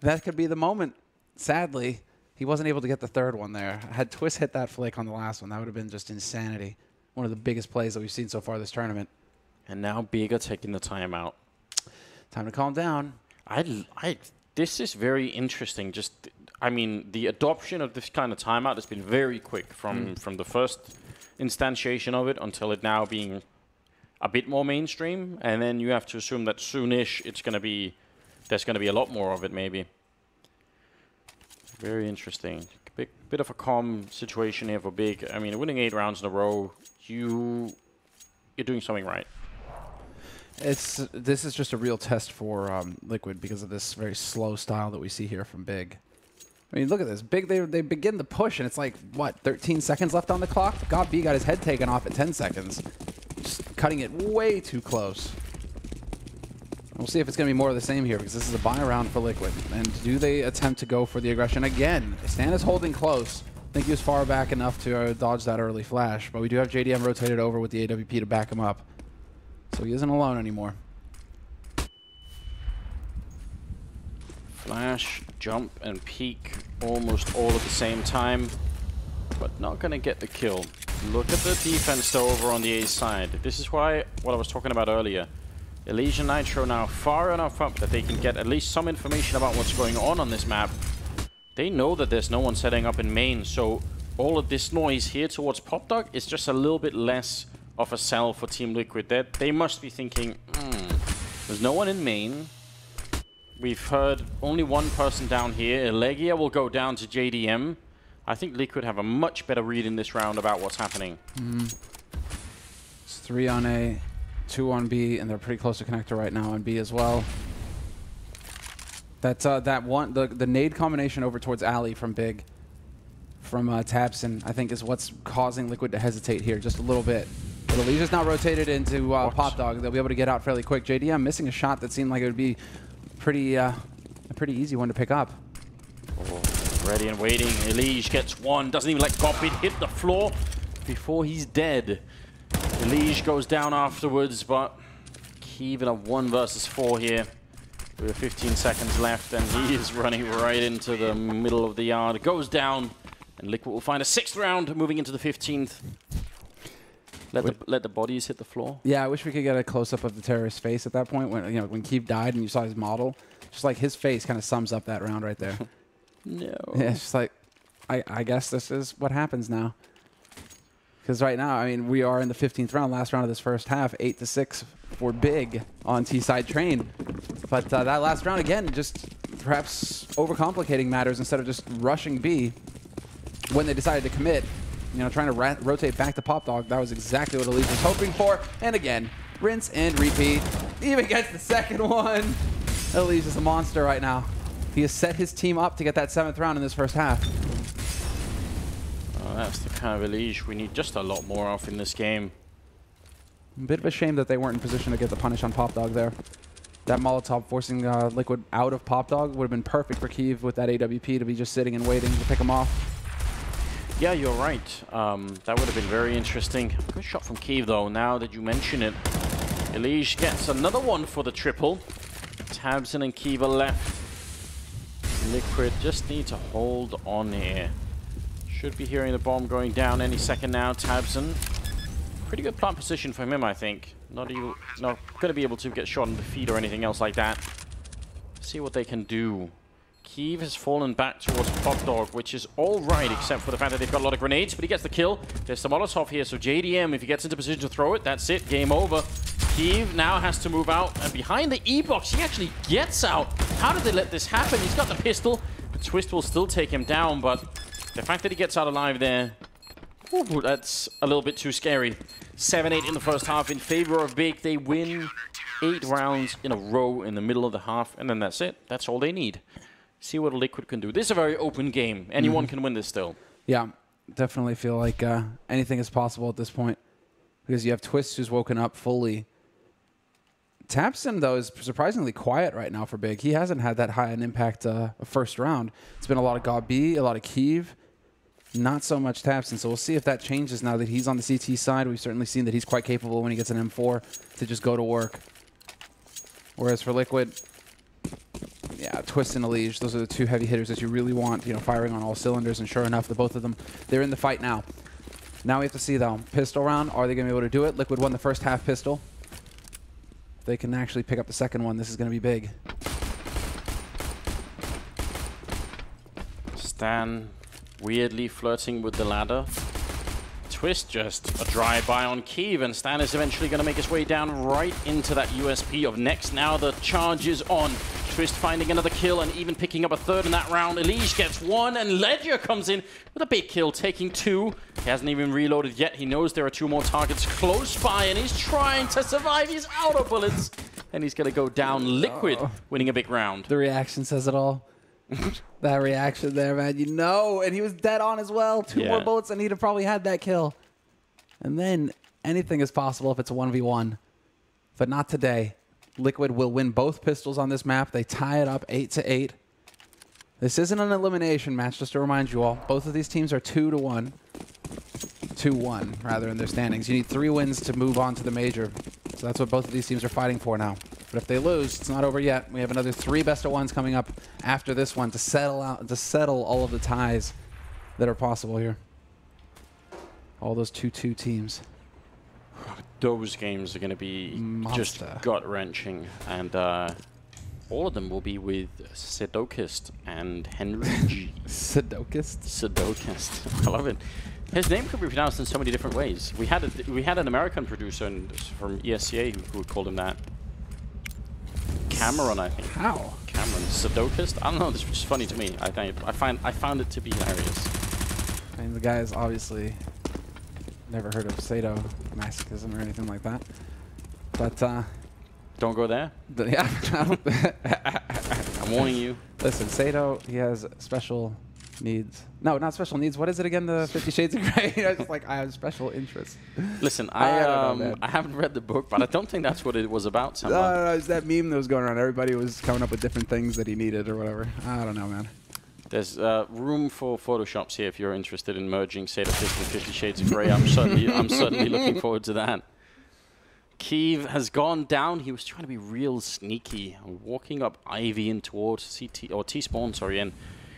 That could be the moment. Sadly, he wasn't able to get the third one there. Had Twist hit that flick on the last one, that would have been just insanity. One of the biggest plays that we've seen so far this tournament. And now Big are taking the timeout. Time to calm down. This is very interesting. Just, I mean, the adoption of this kind of timeout has been very quick from the first instantiation of it until it now being a bit more mainstream. And then you have to assume that soonish there's going to be a lot more of it, maybe. Very interesting. Bit of a calm situation here for Big. I mean, winning 8 rounds in a row, you're doing something right. This is just a real test for Liquid because of this very slow style that we see here from Big. I mean, look at this. Big, they begin the push, and it's like, what, 13 seconds left on the clock? God, B got his head taken off at 10 seconds. Just cutting it way too close. We'll see if it's going to be more of the same here because this is a buy round for Liquid. And do they attempt to go for the aggression again? Stan is holding close. I think he was far back enough to dodge that early flash, but we do have JDM rotated over with the AWP to back him up. So he isn't alone anymore. Flash, jump, and peek almost all at the same time, but not going to get the kill. Look at the defense though over on the A side. This is why what I was talking about earlier. Elige and Nitro now far enough up that they can get at least some information about what's going on this map. They know that there's no one setting up in main, so all of this noise here towards PopDog is just a little bit less of a sell for Team Liquid. They must be thinking, there's no one in main. We've heard only one person down here. Elegia will go down to JDM. I think Liquid have a much better read in this round about what's happening. It's 3 on A, 2 on B, and they're pretty close to connector right now on B as well. That's the nade combination over towards Alley from Big, from Tabson, I think is what's causing Liquid to hesitate here just a little bit. But Elige's now rotated into PopDog. They'll be able to get out fairly quick. JDM missing a shot that seemed like it would be a pretty easy one to pick up. Oh, ready and waiting. Elige gets one. Doesn't even let Goppit hit the floor before he's dead. Elige goes down afterwards, but Kiev in a 1 versus 4 here. With 15 seconds left, and he is running right into the middle of the yard. Goes down, and Liquid will find a 6th round, moving into the 15th. Let the bodies hit the floor. Yeah, I wish we could get a close-up of the terrorist's face at that point when when Kiev died and you saw his model. Just like his face kind of sums up that round right there. No. Yeah, it's just like, I guess this is what happens now. Because right now, I mean, we are in the 15th round, last round of this first half, 8-6 for Big on T-side train. But that last round, again, just perhaps overcomplicating matters instead of just rushing B when they decided to commit. Trying to rotate back to PopDog. That was exactly what Elige was hoping for. And again, rinse and repeat. Even gets the second one. Elige is a monster right now. He has set his team up to get that 7th round in this first half. Oh, that's the kind of Elige we need just a lot more of in this game. A bit of a shame that they weren't in position to get the punish on PopDog there. That Molotov forcing Liquid out of PopDog would have been perfect for Kiev with that AWP to be just sitting and waiting to pick him off. Yeah, you're right. That would have been very interesting. Good shot from Kiev, though, now that you mention it. Elige gets another one for the triple. Tabson and Kiev are left. Liquid just need to hold on here. Should be hearing the bomb going down any second now. Tabson. Pretty good plant position for him, I think. Not going to be able to get shot in the feet or anything else like that. See what they can do. Kiev has fallen back towards PopDog, which is all right, except for the fact that they've got a lot of grenades, but he gets the kill. There's the Molotov here, so JDM, if he gets into position to throw it, that's it, game over. Kiev now has to move out, and behind the E-box, he actually gets out. How did they let this happen? He's got the pistol, Twist will still take him down, but the fact that he gets out alive there, ooh, that's a little bit too scary. 7-8 in the first half in favor of Big. They win 8 rounds in a row in the middle of the half, and then that's it. That's all they need. See what Liquid can do. This is a very open game. Anyone can win this still. Yeah, definitely feel like anything is possible at this point. Because you have Twist who's woken up fully. Tapson, though, is surprisingly quiet right now for Big. He hasn't had that high an impact first round. It's been a lot of Gabi, a lot of Kiev. Not so much Tapson, so we'll see if that changes now that he's on the CT side. We've certainly seen that he's quite capable when he gets an M4 to just go to work. Whereas for Liquid, yeah, Twist and Elige, those are the 2 heavy hitters that you really want, you know, firing on all cylinders. And sure enough, the both of them, they're in the fight now. Now we have to see, though, pistol round. Are they going to be able to do it? Liquid won the first half pistol. If they can actually pick up the second one, this is going to be big. Stan weirdly flirting with the ladder. Twist just a drive-by on Kiev, and Stan is eventually going to make his way down right into that USP of next. Now the charge is on. Twist finding another kill and even picking up a third in that round. Elige gets 1, and Ledger comes in with a big kill, taking 2. He hasn't even reloaded yet. He knows there are 2 more targets close by, and he's trying to survive. He's out of bullets, and he's going to go down. Liquid winning a big round. The reaction says it all. That reaction there, man. You know, and he was dead on as well. 2 more bullets, and he'd have probably had that kill. And then anything is possible if it's a 1v1. But not today. Liquid will win both pistols on this map. They tie it up 8-8. This isn't an elimination match, just to remind you all. Both of these teams are 2-1. 2-1, rather, in their standings. You need 3 wins to move on to the major. So that's what both of these teams are fighting for now. But if they lose, it's not over yet. We have another 3 best-of-1s coming up after this one to settle all of the ties that are possible here. All those 2-2 teams. Those games are going to be just gut-wrenching, and all of them will be with Sedokist and Henry G. Sedokist? Sedokist. I love it. His name could be pronounced in so many different ways. We had an American producer from ESCA who called him that. Cameron, I think. How? Cameron. Sedokist? I don't know. This is just funny to me. I found it to be hilarious. I mean, the guy is obviously never heard of sadomasochism or anything like that. But don't go there. Yeah. I'm warning you. Listen, Sado, he has special needs. No, not special needs. What is it again? The 50 Shades of Grey. I was like, I have special interests. Listen, I haven't read the book, but I don't think that's what it was about. No, it's that meme that was going around. Everybody was coming up with different things that he needed or whatever. I don't know, man. There's room for photoshops here if you're interested in merging Sadokist with 50 Shades of Grey. I'm certainly looking forward to that. Kiev has gone down. He was trying to be real sneaky, walking up Ivy in towards CT or T-spawn, sorry, and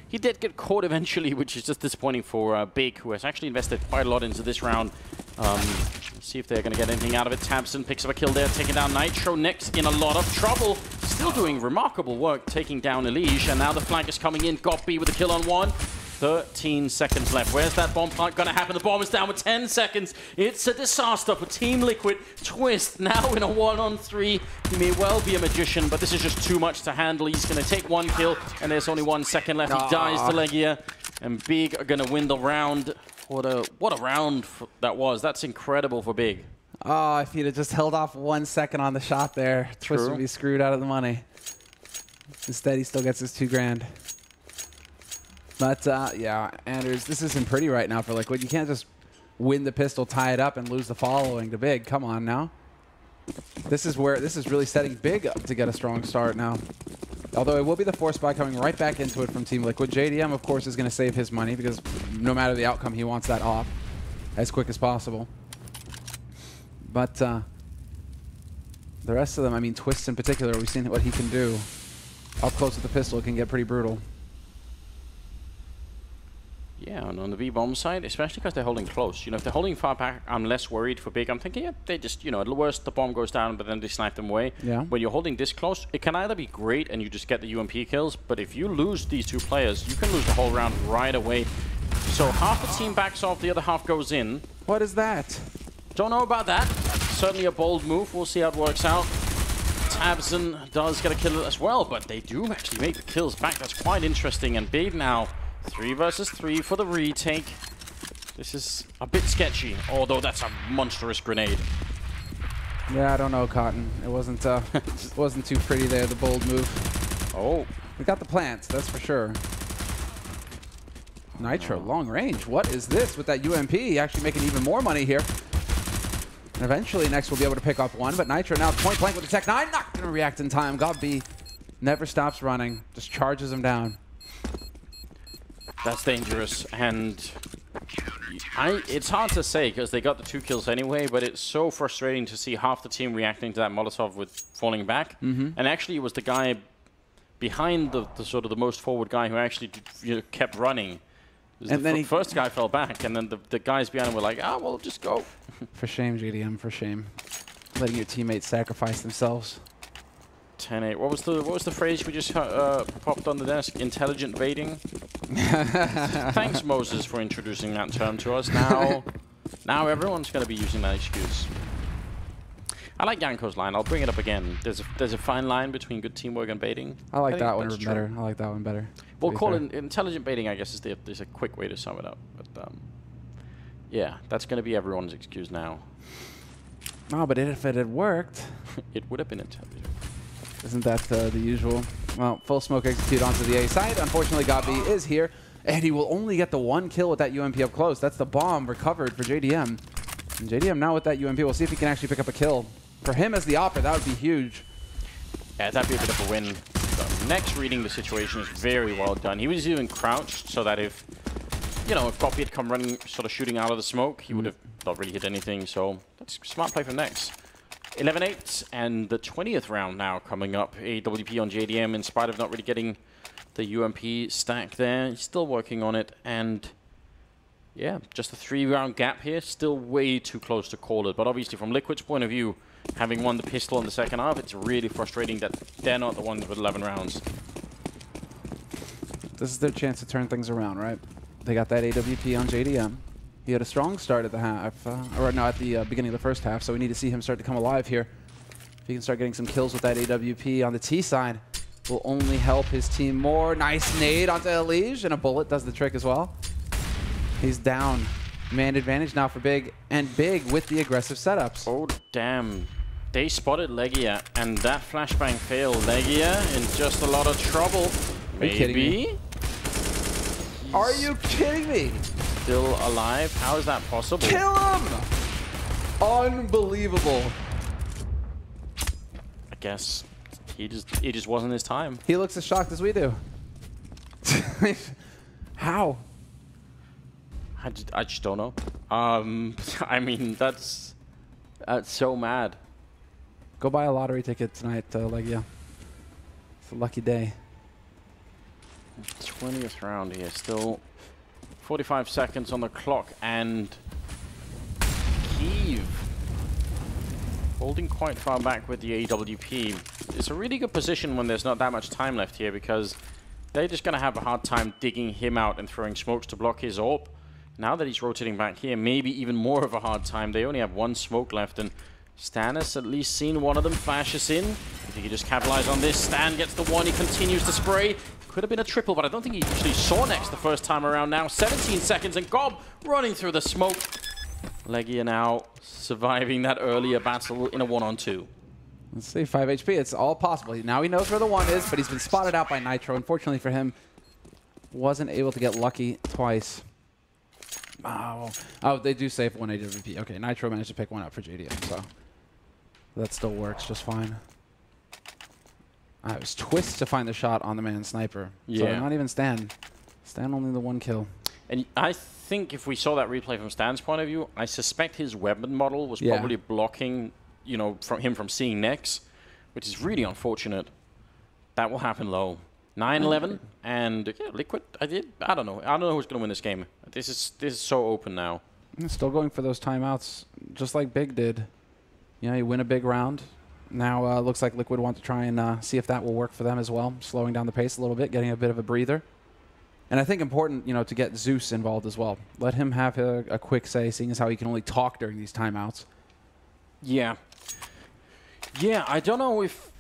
he did get caught eventually, which is just disappointing for Big, who has actually invested quite a lot into this round. Let's see if they're going to get anything out of it. Tabson picks up a kill there, taking down Nitro. Next in a lot of trouble. Still doing remarkable work, taking down Elige, and now the flank is coming in. Goppy with a kill on 1. 13 seconds left. Where's that bomb plant going to happen? The bomb is down with 10 seconds. It's a disaster for Team Liquid. Twist now in a 1-on-3. He may well be a magician, but this is just too much to handle. He's going to take 1 kill, and there's only 1 second left. He dies to Legia, and Big are going to win the round. What a round that was. That's incredible for Big. Oh, if he'd have just held off 1 second on the shot there, Twist would be screwed out of the money. Instead, he still gets his 2 grand. But, yeah, Anders, this isn't pretty right now for Liquid. You can't just win the pistol, tie it up, and lose the following to Big. Come on now. This is really setting Big up to get a strong start now. Although it will be the force buy coming right back into it from Team Liquid. JDM, of course, is going to save his money because no matter the outcome, he wants that off as quick as possible. But the rest of them, I mean, Twist in particular, we've seen what he can do. Up close with the pistol, it can get pretty brutal. Yeah, and on the B-bomb side, especially because they're holding close. You know, if they're holding far back, I'm less worried for Big. I'm thinking, yeah, they just, you know, at the worst, the bomb goes down, but then they snipe them away. Yeah. When you're holding this close, it can either be great and you just get the UMP kills, but if you lose these 2 players, you can lose the whole round right away. So half the team backs off, the other half goes in. What is that? Don't know about that. Certainly a bold move. We'll see how it works out. Tabson does get a kill as well, but they do actually make the kills back. That's quite interesting. And Big now, 3 versus 3 for the retake. This is a bit sketchy, although that's a monstrous grenade. Yeah, I don't know, Cotton. It wasn't wasn't too pretty there, the bold move. Oh. We got the plants, that's for sure. Nitro, long range. What is this with that UMP? Actually making even more money here. And eventually, next we'll be able to pick up one, but Nitro now point blank with the Tech 9. Not going to react in time. God B never stops running. Just charges him down. That's dangerous, and it's hard to say because they got the 2 kills anyway, but it's so frustrating to see half the team reacting to that Molotov with falling back. And actually it was the guy behind the sort of the most forward guy who actually kept running. And then the first guy fell back, and then the guys behind him were like, "Ah, well, just go." For shame, JDM, for shame. Letting your teammates sacrifice themselves. 10-8. What was the phrase we just popped on the desk? Intelligent baiting. Thanks, Moses, for introducing that term to us. Now everyone's going to be using that excuse. I like Yanko's line. I'll bring it up again. There's a fine line between good teamwork and baiting. I like that one better. I like that one better. We'll call it intelligent baiting, I guess, is a quick way to sum it up. But yeah, that's going to be everyone's excuse now. No, but if it had worked, it would have been intelligent. Isn't that the usual? Well, full smoke execute onto the A side. Unfortunately, Gabi is here, and he will only get the 1 kill with that UMP up close. That's the bomb recovered for JDM. And JDM now with that UMP, we'll see if he can actually pick up a kill. For him as the opera, that would be huge. Yeah, that'd be a bit of a win. Next reading the situation is very well done. He was even crouched so that if Goppy had come running, sort of shooting out of the smoke, he would have not really hit anything. So that's smart play from Nex. 11-8, and the 20th round now coming up. AWP on JDM, in spite of not really getting the UMP stack there. He's still working on it, and yeah, just a 3-round gap here. Still way too close to call it. But obviously from Liquid's point of view, having won the pistol in the second half, it's really frustrating that they're not the ones with 11 rounds. This is their chance to turn things around, right? They got that AWP on JDM. He had a strong start at the half, or no, at the beginning of the first half, so we need to see him start to come alive here. If he can start getting some kills with that AWP on the T side, will only help his team more. Nice nade onto Elige, and a bullet does the trick as well. He's down. Man advantage now for Big, and Big with the aggressive setups. Oh, damn. They spotted Legia, and that flashbang failed. Legia in just a lot of trouble. Maybe? Are you kidding me? Are you kidding me? Still alive? How is that possible? Kill him! Unbelievable. I guess it just wasn't his time. He looks as shocked as we do. How? I just don't know. I mean, that's so mad. Go buy a lottery ticket tonight, Legia. It's a lucky day. 20th round here, still 45 seconds on the clock, and Kyiv holding quite far back with the AWP. It's a really good position when there's not that much time left here, because they're just going to have a hard time digging him out and throwing smokes to block his AWP. Now that he's rotating back here, maybe even more of a hard time. They only have 1 smoke left, and Stan has at least seen one of them flashes in. If he could just capitalize on this, Stan gets the 1, he continues to spray. Could have been a triple, but I don't think he actually saw Nex the first time around now. 17 seconds, and Gob running through the smoke. Legia now surviving that earlier battle in a 1-on-2. Let's see, 5 HP, it's all possible. Now he knows where the 1 is, but he's been spotted out by Nitro. Unfortunately for him, wasn't able to get lucky twice. Oh, they do save 1 AWP. Okay, Nitro managed to pick 1 up for JDM, so that still works just fine. It was Twist to find the shot on the man Sniper. Yeah. So not even Stan. Stan only the 1 kill. And I think if we saw that replay from Stan's point of view, I suspect his weapon model was probably blocking, from seeing Nex, which is really unfortunate. That will happen low. 9-11, and Liquid. I don't know. I don't know who's going to win this game. This is so open now. Still going for those timeouts, just like Big did. You win a big round. Now looks like Liquid want to try and see if that will work for them as well, slowing down the pace a little bit, getting a bit of a breather. And I think important, to get Zeus involved as well. Let him have a quick say, seeing as how he can only talk during these timeouts. Yeah. Yeah, I don't know if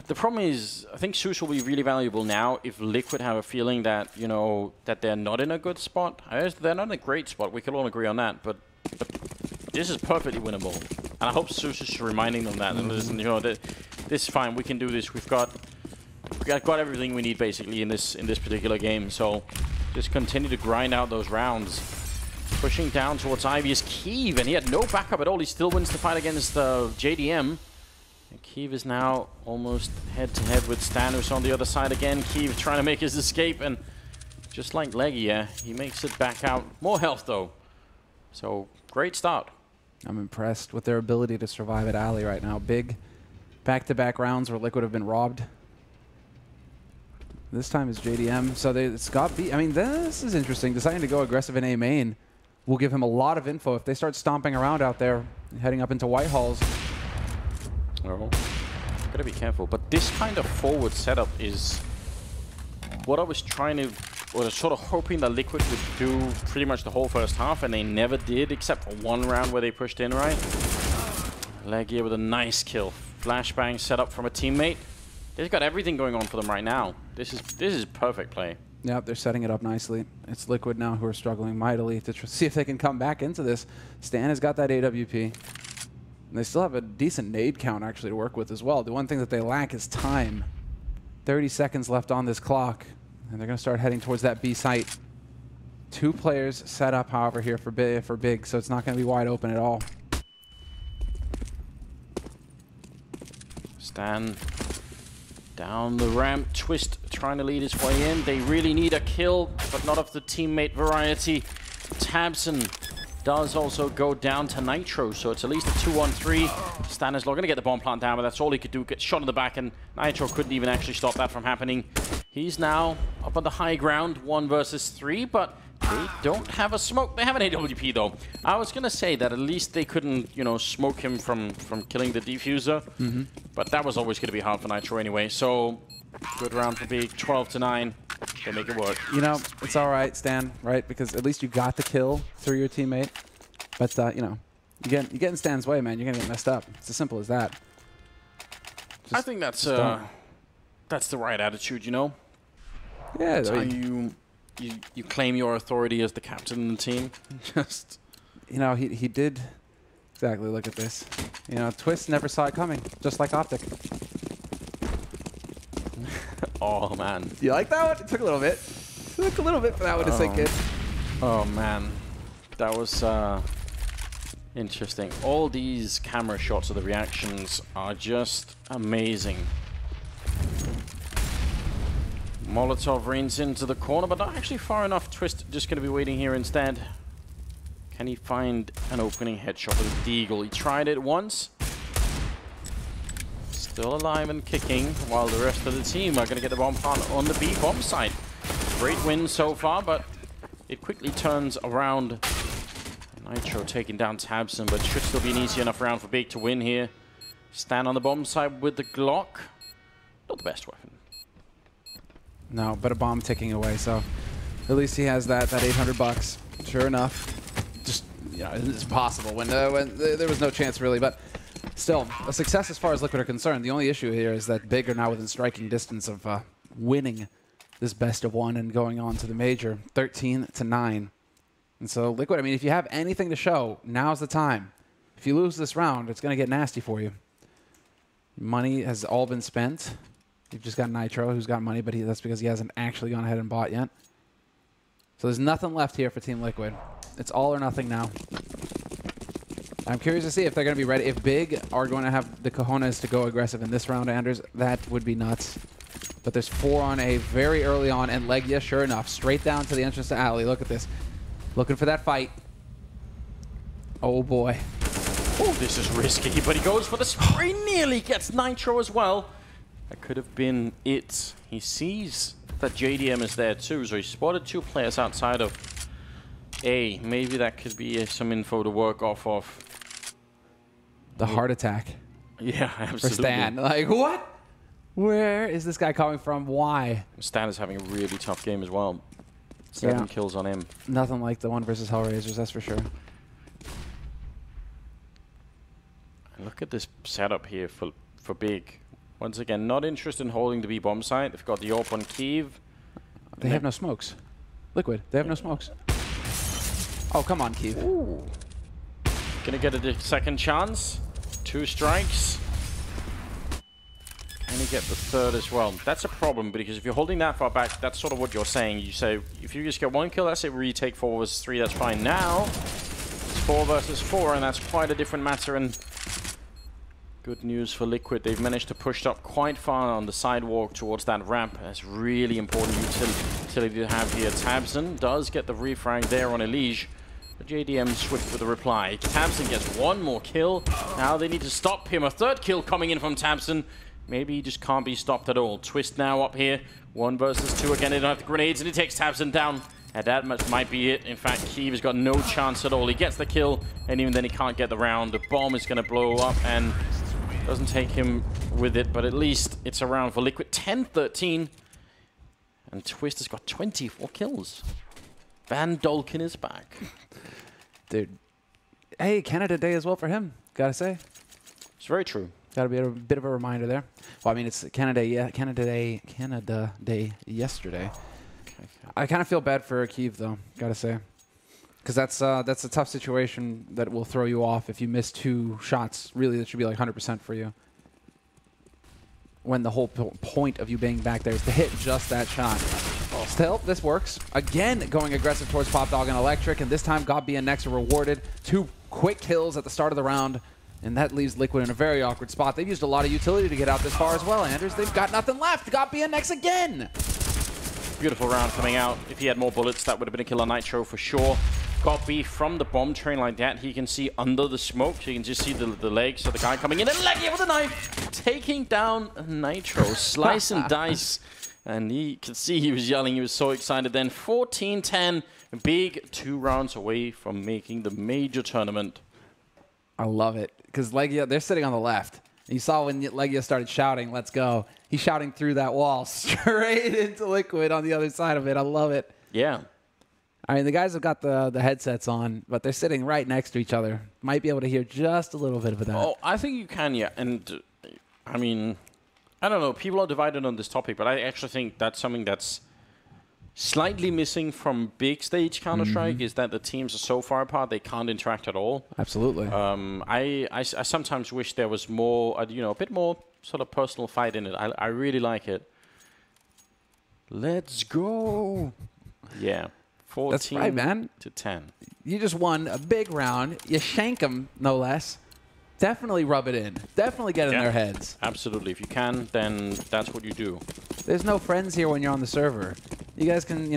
The problem is, I think Zeus will be really valuable now if Liquid have a feeling that, you know, that they're not in a good spot. They're not in a great spot, we can all agree on that, but this is perfectly winnable. And I hope Zeus is reminding them that, and listen, you know, this is fine, we can do this, we've got everything we need basically in this particular game, so just continue to grind out those rounds. Pushing down towards Ivy is Keeve, and he had no backup at all, he still wins the fight against JDM. And Keeve is now almost head-to-head with Stan, who's on the other side again. Keeve trying to make his escape, and just like Legia, he makes it back out. More health, though. So, great start. I'm impressed with their ability to survive at Alley right now. Big back-to-back rounds where Liquid have been robbed. This time is JDM. So it's got B. I mean, this is interesting. Deciding to go aggressive in A main will give him a lot of info. If they start stomping around out there, heading up into Whitehalls. Oh, gotta be careful. But this kind of forward setup is what I was trying to, or sort of hoping that Liquid would do pretty much the whole first half, and they never did, except for one round where they pushed in, right? Legia with a nice kill. Flashbang set up from a teammate. They've got everything going on for them right now. This is perfect play. Yep, they're setting it up nicely. It's Liquid now who are struggling mightily to see if they can come back into this. Stan has got that AWP. And they still have a decent nade count actually to work with as well. The one thing that they lack is time. 30 seconds left on this clock. And they're going to start heading towards that B site. 2 players set up, however, here for Big, so it's not going to be wide open at all. Stan down the ramp. Twist trying to lead his way in. They really need a kill, but not of the teammate variety. Tabson does also go down to Nitro, so it's at least a 2-on-3. Stan is going to get the bomb plant down, but that's all he could do. Get shot in the back, and Nitro couldn't even actually stop that from happening. He's now up on the high ground, 1 versus 3, but they don't have a smoke. They have an AWP, though. I was going to say that at least they couldn't, you know, smoke him from killing the defuser, but that was always going to be hard for Nitro anyway, so good round for Big, 12-9. They make it work. You know, it's all right, Stan, right? Because at least you got the kill through your teammate. But, you know, you get in Stan's way, man, you're going to get messed up. It's as simple as that. I think that's the right attitude, you know? Yeah. That's how you claim your authority as the captain of the team. Just, you know, he did exactly. Look at this. You know, Twist never saw it coming, just like Optic. oh man, You like that one? It took a little bit. Took a little bit for that one to sink in. Oh man, that was interesting. All these camera shots of the reactions are just amazing. Molotov reins into the corner, but not actually far enough. Twist just going to be waiting here instead. Can he find an opening headshot with Deagle? He tried it once. Still alive and kicking, while the rest of the team are going to get the bomb plant on the B bomb site. Great win so far, but it quickly turns around. Nitro taking down Tabson, but should still be an easy enough round for Big to win here. Stan on the bomb site with the Glock. Not the best weapon. No, but a bomb ticking away, so at least he has that $800. Sure enough, just, you know, it's possible when there was no chance really, but still a success as far as Liquid are concerned. The only issue here is that Big are now within striking distance of winning this best of 1 and going on to the major, 13-9. And so Liquid, I mean, if you have anything to show, now's the time. If you lose this round, it's going to get nasty for you. Money has all been spent. You've just got Nitro, who's got money, but that's because he hasn't actually gone ahead and bought yet. So there's nothing left here for Team Liquid. It's all or nothing now. I'm curious to see if they're going to be ready. If Big are going to have the cojones to go aggressive in this round, Anders, that would be nuts. But there's 4 on A very early on, and Legia, sure enough, straight down to the entrance to Alley. Look at this. Looking for that fight. Oh, boy. Oh, this is risky, but he goes for the spray. Nearly gets Nitro as well. That could have been it. He sees that JDM is there too, so he spotted 2 players outside of A. Maybe that could be some info to work off of. The heart attack. Yeah, absolutely. For Stan. Like, what? Where is this guy coming from? Why? Stan is having a really tough game as well. 7 kills on him. Nothing like the one versus Hellraisers, that's for sure. And look at this setup here for Big. Once again, not interested in holding the B-bomb site. They've got the AWP on Kiev. They have no smokes. Liquid, they have no smokes. Oh, come on, Kiev. Ooh. Gonna get a second chance. 2 strikes. Can he get the third as well? That's a problem, because if you're holding that far back, that's sort of what you're saying. You say, if you just get 1 kill, that's it. Where you take 4 versus 3, that's fine. Now, it's 4 versus 4, and that's quite a different matter. And good news for Liquid. They've managed to push up quite far on the sidewalk towards that ramp. That's really important utility to have here. Tabson does get the refrag there on Elige. But JDM swift with a reply. Tabson gets 1 more kill. Now they need to stop him. A 3rd kill coming in from Tabson. Maybe he just can't be stopped at all. Twist now up here. 1 versus 2 again. They don't have the grenades, and he takes Tabson down. And that might be it. In fact, Kiev has got no chance at all. He gets the kill, and even then he can't get the round. The bomb is going to blow up, and doesn't take him with it, but at least it's a round for Liquid. 10-13. And Twist has got 24 kills. Van Dolken is back. Dude. Hey, Canada Day as well for him, gotta say. It's very true. Gotta be a bit of a reminder there. Well, I mean, it's Canada Day yesterday. I kind of feel bad for Kiev, though, gotta say. Because that's a tough situation that will throw you off if you miss 2 shots. Really, that should be like 100% for you. When the whole point of you being back there is to hit just that shot. Still, this works. Again, going aggressive towards Pop Dog and Electric, and this time Gobby and Nex are rewarded. 2 quick kills at the start of the round, and that leaves Liquid in a very awkward spot. They've used a lot of utility to get out this far as well, Anders. They've got nothing left. Gobby and Nex again. Beautiful round coming out. If he had more bullets, that would have been a kill on Nitro for sure. Gobby from the bomb train like that, he can see under the smoke, so you can just see the legs of the guy coming in, and Leggy with a knife, taking down Nitro, slice and dice. And he could see he was yelling, he was so excited then. 14-10, big 2 rounds away from making the major tournament. I love it, because Legia, they're sitting on the left. You saw when Legia started shouting, let's go. He's shouting through that wall straight into Liquid on the other side of it. I love it. Yeah. I mean, the guys have got the headsets on, but they're sitting right next to each other. Might be able to hear just a little bit of that. Oh, I think you can, yeah. And, I mean, I don't know. People are divided on this topic, but I actually think that's something that's slightly missing from big stage Counter-Strike, is that the teams are so far apart, they can't interact at all. Absolutely. I sometimes wish there was more, a bit more sort of personal fight in it. I really like it. Let's go. Yeah. 14 That's right, man. to 10. You just won a big round. You shank them, no less. Definitely rub it in. Definitely get in their heads. Absolutely. If you can, then that's what you do. There's no friends here when you're on the server. You guys can,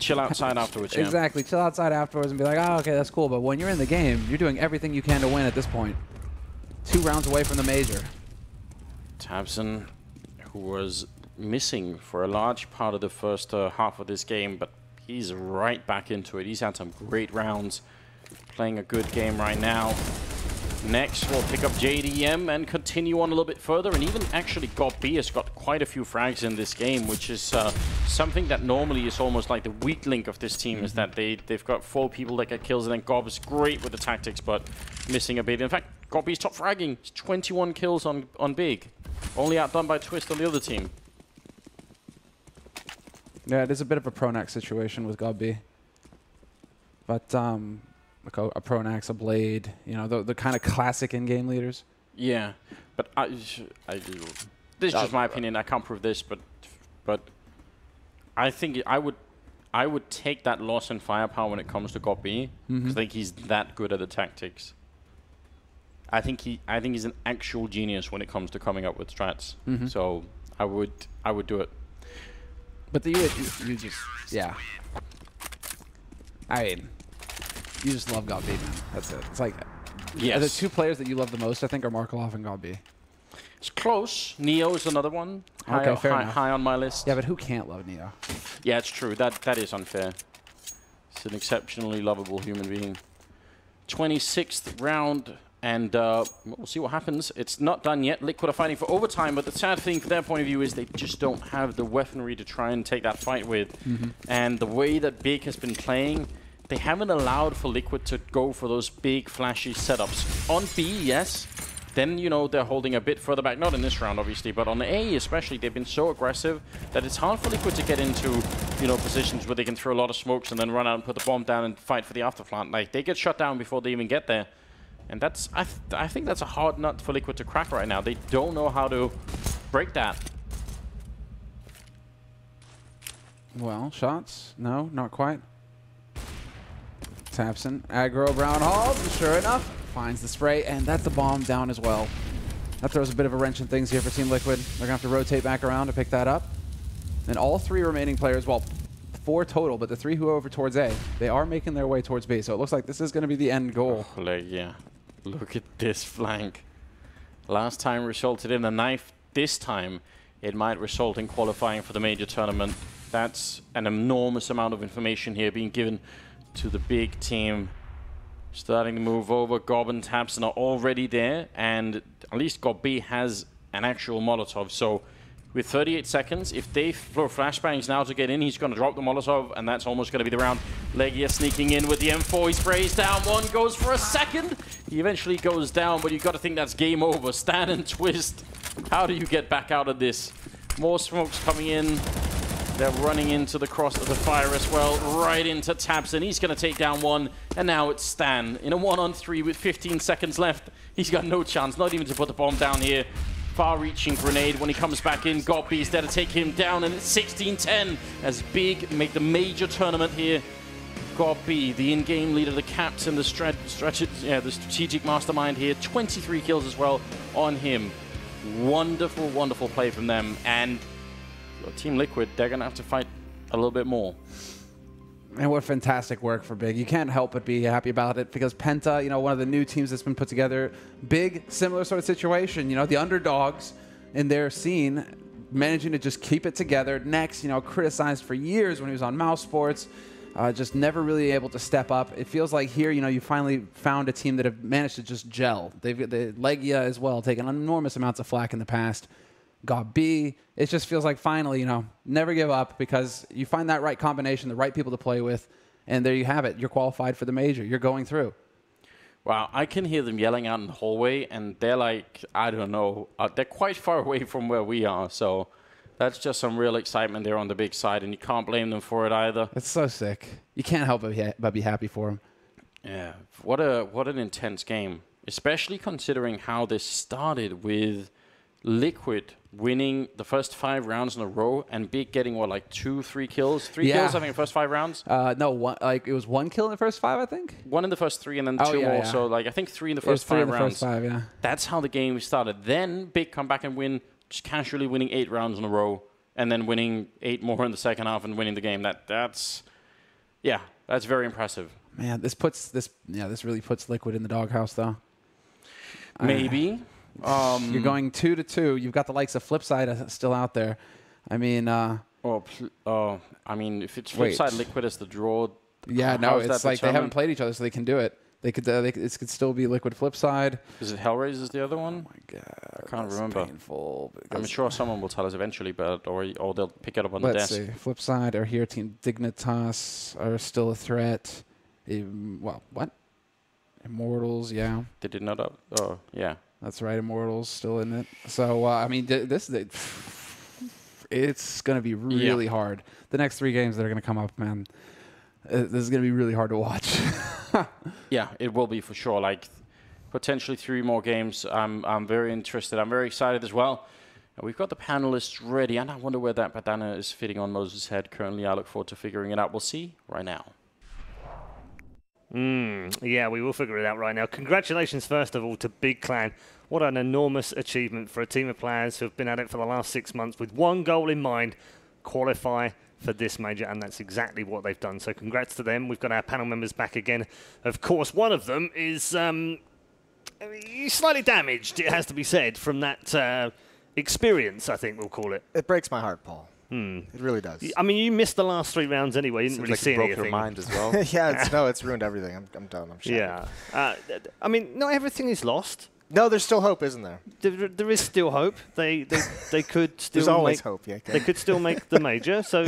chill outside afterwards, yeah. Exactly. Chill outside afterwards and be like, oh, okay, that's cool. But when you're in the game, you're doing everything you can to win at this point. 2 rounds away from the major. Tabson, who was missing for a large part of the first half of this game, but he's right back into it. He's had some great rounds, playing a good game right now. Next, we'll pick up JDM and continue on a little bit further, and even actually Gobby has got quite a few frags in this game, which is something that normally is almost like the weak link of this team, is that they've got 4 people that get kills, and then Gob is great with the tactics, but missing a bit. In fact, Gobby's top fragging, 21 kills on Big, only outdone by Twist on the other team. Yeah, it is a bit of a Pronax situation with Gobby. But a Pronax, a Blade, the kind of classic in-game leaders. Yeah, but this is just my opinion. I can't prove this, but I think I would take that loss in firepower when it comes to Gobby, because I think he's that good at the tactics. I think he's an actual genius when it comes to coming up with strats. So I would do it. But you just, yeah. I mean, you just love Gobby, man. That's it. It's like, yes. The 2 players that you love the most, I think, are Markelov and Gobby. It's close. Neo is another one. Okay, fair enough. High on my list. Yeah, but who can't love Neo? Yeah, it's true. That is unfair. He's an exceptionally lovable human being. 26th round. And we'll see what happens. It's not done yet. Liquid are fighting for overtime, but the sad thing from their point of view is they just don't have the weaponry to try and take that fight with. And the way that Big has been playing, they haven't allowed for Liquid to go for those big, flashy setups. On B, yes, then, you know, they're holding a bit further back. Not in this round, obviously, but on the A especially, they've been so aggressive that it's hard for Liquid to get into, you know, positions where they can throw a lot of smokes and then run out and put the bomb down and fight for the afterplant. Like, they get shut down before they even get there. And that's, I think that's a hard nut for Liquid to crack right now. They don't know how to break that. Well, shots? No, not quite. Tapson, aggro, Brown Halls, and sure enough, finds the spray, and that's the bomb down as well. That throws a bit of a wrench in things here for Team Liquid. They're going to have to rotate back around to pick that up. And all 3 remaining players, well, 4 total, but the 3 who are over towards A, they are making their way towards B. So it looks like this is going to be the end goal. Oh, yeah. Look at this flank. Last time resulted in a knife. This time, it might result in qualifying for the major tournament. That's an enormous amount of information here being given to the big team. Starting to move over. Gob and Tapson are already there, and at least Gob B has an actual Molotov. So with 38 seconds, if they throw flashbangs now to get in, he's going to drop the Molotov, and that's almost going to be the round. Legia sneaking in with the M4. He sprays down one, goes for a second. He eventually goes down, but you've got to think that's game over. Stan and Twist. How do you get back out of this? More smokes coming in. They're running into the cross of the fire as well, right into Tapson. He's going to take down one, and now it's Stan in a 1-on-3 with 15 seconds left. He's got no chance, not even to put the bomb down here. Far-reaching grenade when he comes back in. Goppy's there to take him down, and it's 16-10 as Big make the major tournament here. Goppy, the in-game leader, the captain, the strategic mastermind here. 23 kills as well on him. Wonderful, wonderful play from them, and Team Liquid, they're going to have to fight a little bit more. And what fantastic work for Big. You can't help but be happy about it because Penta, you know, one of the new teams that's been put together, Big, similar sort of situation, you know, the underdogs in their scene, managing to just keep it together. Next, you know, criticized for years when he was on Mouse Sports, just never really able to step up. It feels like here, you know, you finally found a team that have managed to just gel. They've got the Legia as well, taken enormous amounts of flack in the past. Got B. It just feels like finally, you know, never give up because you find that right combination, the right people to play with, and there you have it. You're qualified for the major. You're going through. Wow, I can hear them yelling out in the hallway, and they're like, I don't know, they're quite far away from where we are, so that's just some real excitement there on the big side, and you can't blame them for it either. It's so sick. You can't help but be happy for them. Yeah, what an intense game, especially considering how this started with Liquid winning the first 5 rounds in a row and Big getting, what, like 2-3 kills? 3 kills, I think, in the first 5 rounds? No, one, like it was 1 kill in the first 5, I think? 1 in the first 3 and then 2 more. Yeah. So, like, I think 3 in the first 5 rounds. First 5, yeah. That's how the game started. Then Big come back and win, just casually winning 8 rounds in a row and then winning 8 more in the second half and winning the game. That's very impressive. Man, this really puts Liquid in the doghouse, though. Maybe. You're going 2-2. You've got the likes of Flipside still out there. I mean, I mean, if it's Flipside Liquid as the draw. Yeah, no, it's like they haven't played each other, so they can do it. They could. It could still be Liquid Flipside. Is it Hellraiser's the other one? Oh my god, I can't remember. Painful. I'm sure someone will tell us eventually, but or they'll pick it up on the desk. Let's see. Flipside are here. Team Dignitas are still a threat. Well, what? Immortals, yeah. They did not up. Oh, yeah. That's right, Immortals still in it. So, I mean, it's going to be really hard. The next 3 games that are going to come up, man, this is going to be really hard to watch. Yeah, it will be for sure. Like, potentially 3 more games. I'm very interested. I'm very excited as well. We've got the panelists ready, and I wonder where that bandana is fitting on Moses' head currently. I look forward to figuring it out. We'll see right now. Yeah, we will figure it out right now. Congratulations, first of all, to Big Clan. What an enormous achievement for a team of players who have been at it for the last 6 months with one goal in mind, qualify for this major, and that's exactly what they've done. So congrats to them. We've got our panel members back again. Of course, one of them is slightly damaged, it has to be said, from that experience, I think we'll call it. It breaks my heart, Paul. It really does. I mean, you missed the last 3 rounds anyway. You didn't really see anything. It broke your mind as well. Yeah, it's ruined everything. I'm done. I'm shattered. Yeah. I mean, not everything is lost. No, there's still hope, isn't there? There is still hope. They could still There's always hope, yeah. They could still make the major. So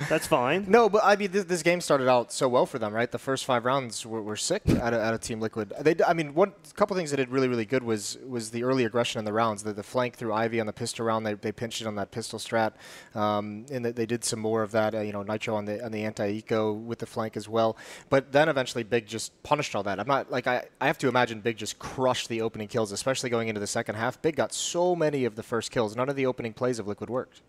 That's fine. No, but I mean, this game started out so well for them, right? The first 5 rounds were sick out of Team Liquid. I mean, one couple things that did really good was the early aggression in the rounds. The flank through Ivy on the pistol round, they pinched it on that pistol strat, and they did some more of that. Nitro on the anti-eco with the flank as well. But then eventually Big just punished all that. I'm not like I have to imagine Big just crushed the opening kills, especially going into the second half. Big got so many of the first kills. None of the opening plays of Liquid worked.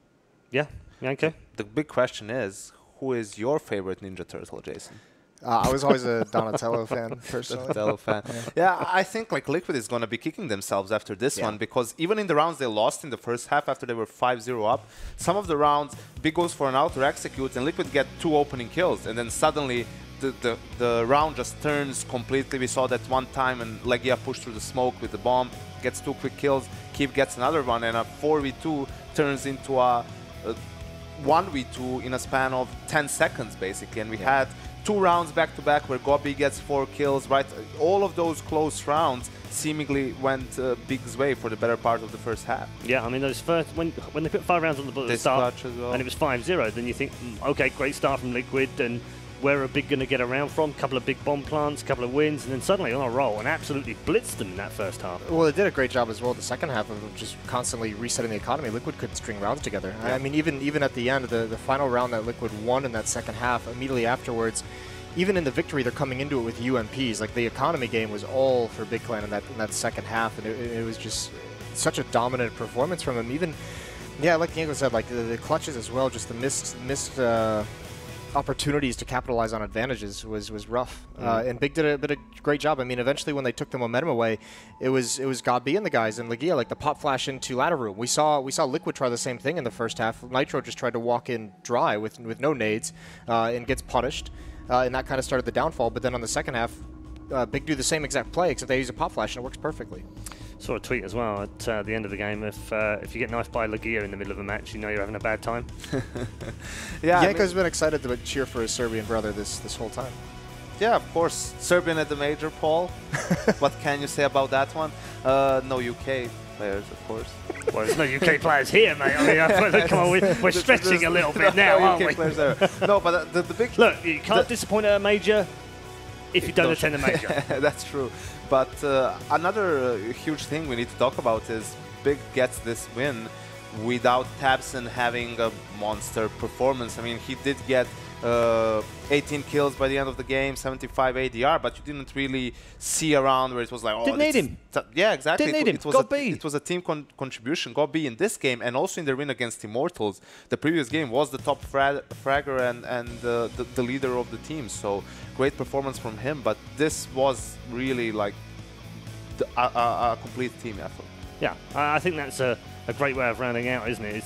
Yeah. Okay. The big question is, who is your favorite Ninja Turtle, Jason? I was always a Donatello fan, personally. Donatello fan. Yeah, I think like Liquid is going to be kicking themselves after this one, because even in the rounds they lost in the first half after they were 5-0 up, some of the rounds Big goes for an outer execute and Liquid get 2 opening kills, and then suddenly the round just turns completely. We saw that one time and Legia pushed through the smoke with the bomb, gets 2 quick kills, Keep gets another one, and a 4v2 turns into a 1v2 in a span of 10 seconds basically, and we had 2 rounds back to back where Gobi gets 4 kills, right? All of those close rounds seemingly went Big's way for the better part of the first half. Yeah, I mean, those first when they put 5 rounds on the board at the start, as well, and it was 5-0, then you think, okay, great start from Liquid, and where are Big going to get around from? A couple of big bomb plants, a couple of wins, and then suddenly on a roll and absolutely blitzed them in that first half. Well, they did a great job as well the second half of just constantly resetting the economy. Liquid couldn't string rounds together. Yeah. I mean, even at the end, the final round that Liquid won in that second half, immediately afterwards, even in the victory, they're coming into it with UMPs. Like, the economy game was all for Big Clan in that second half, and it was just such a dominant performance from them. Even, yeah, like Diego said, like the clutches as well, just the missed opportunities to capitalize on advantages was rough. And Big did a great job. I mean, eventually when they took the momentum away, it was Godby and the guys in Legia, like the pop flash into ladder room. We saw Liquid try the same thing in the first half. Nitro just tried to walk in dry with no nades and gets punished. And that kind of started the downfall. But then on the second half, Big do the same exact play, except they use a pop flash and it works perfectly. Saw a tweet as well at the end of the game. If you get knifed by Legia in the middle of a match, you know you're having a bad time. Yeah, Yanko's been excited to cheer for his Serbian brother this whole time. Yeah, of course. Serbian at the major, Paul. What can you say about that one? No UK players, of course. Well, there's no UK players here, mate. I mean, come on, we're stretching a little bit now, aren't we? No, but the big... Look, you can't disappoint at a major if you don't attend a major. That's true. But another huge thing we need to talk about is Big gets this win without Tabson having a monster performance. I mean, he did get 18 kills by the end of the game, 75 ADR, but you didn't really see around where it was like, oh, didn't need him. Yeah, exactly. Didn't need him. It was a team contribution. Got B in this game, and also in their win against Immortals. The previous game was the top fragger and the leader of the team. So great performance from him. But this was really like a complete team effort. Yeah, I think that's a great way of rounding out, isn't it?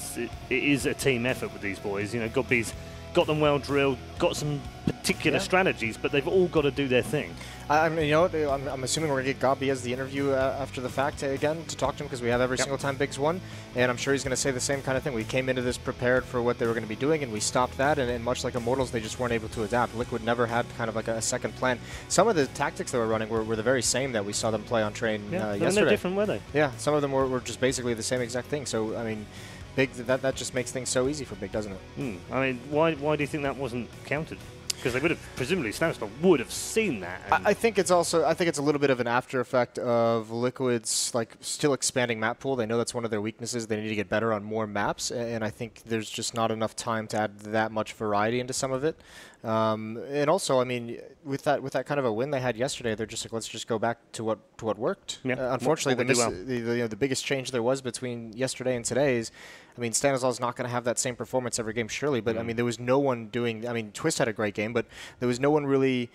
It is a team effort with these boys. You know, Godby's got them well drilled, got some particular strategies, but they've all got to do their thing. I mean, you know, I'm assuming we're going to get Godby as the interview after the fact again to talk to him, because we have every single time Big's won, and I'm sure he's going to say the same kind of thing. We came into this prepared for what they were going to be doing, and we stopped that, and much like Immortals, they just weren't able to adapt. Liquid never had kind of like a second plan. Some of the tactics they were running were the very same that we saw them play on train yesterday. No different, were they? Yeah, some of them were just basically the same exact thing. So, I mean, Big, that just makes things so easy for Big, doesn't it? I mean, why do you think that wasn't counted? Because they would have, presumably, Snapstar would have seen that. I think it's also, I think it's a little bit of an after effect of Liquid's like still expanding map pool. They know that's one of their weaknesses. They need to get better on more maps, and I think there's just not enough time to add that much variety into some of it. And also, I mean, with that kind of a win they had yesterday, they're just like, let's just go back to what worked. Yeah. Unfortunately, the biggest change there was between yesterday and today is, I mean, Stanislav's not going to have that same performance every game, surely, but I mean, there was no one doing, I mean, Twist had a great game, but there was no one really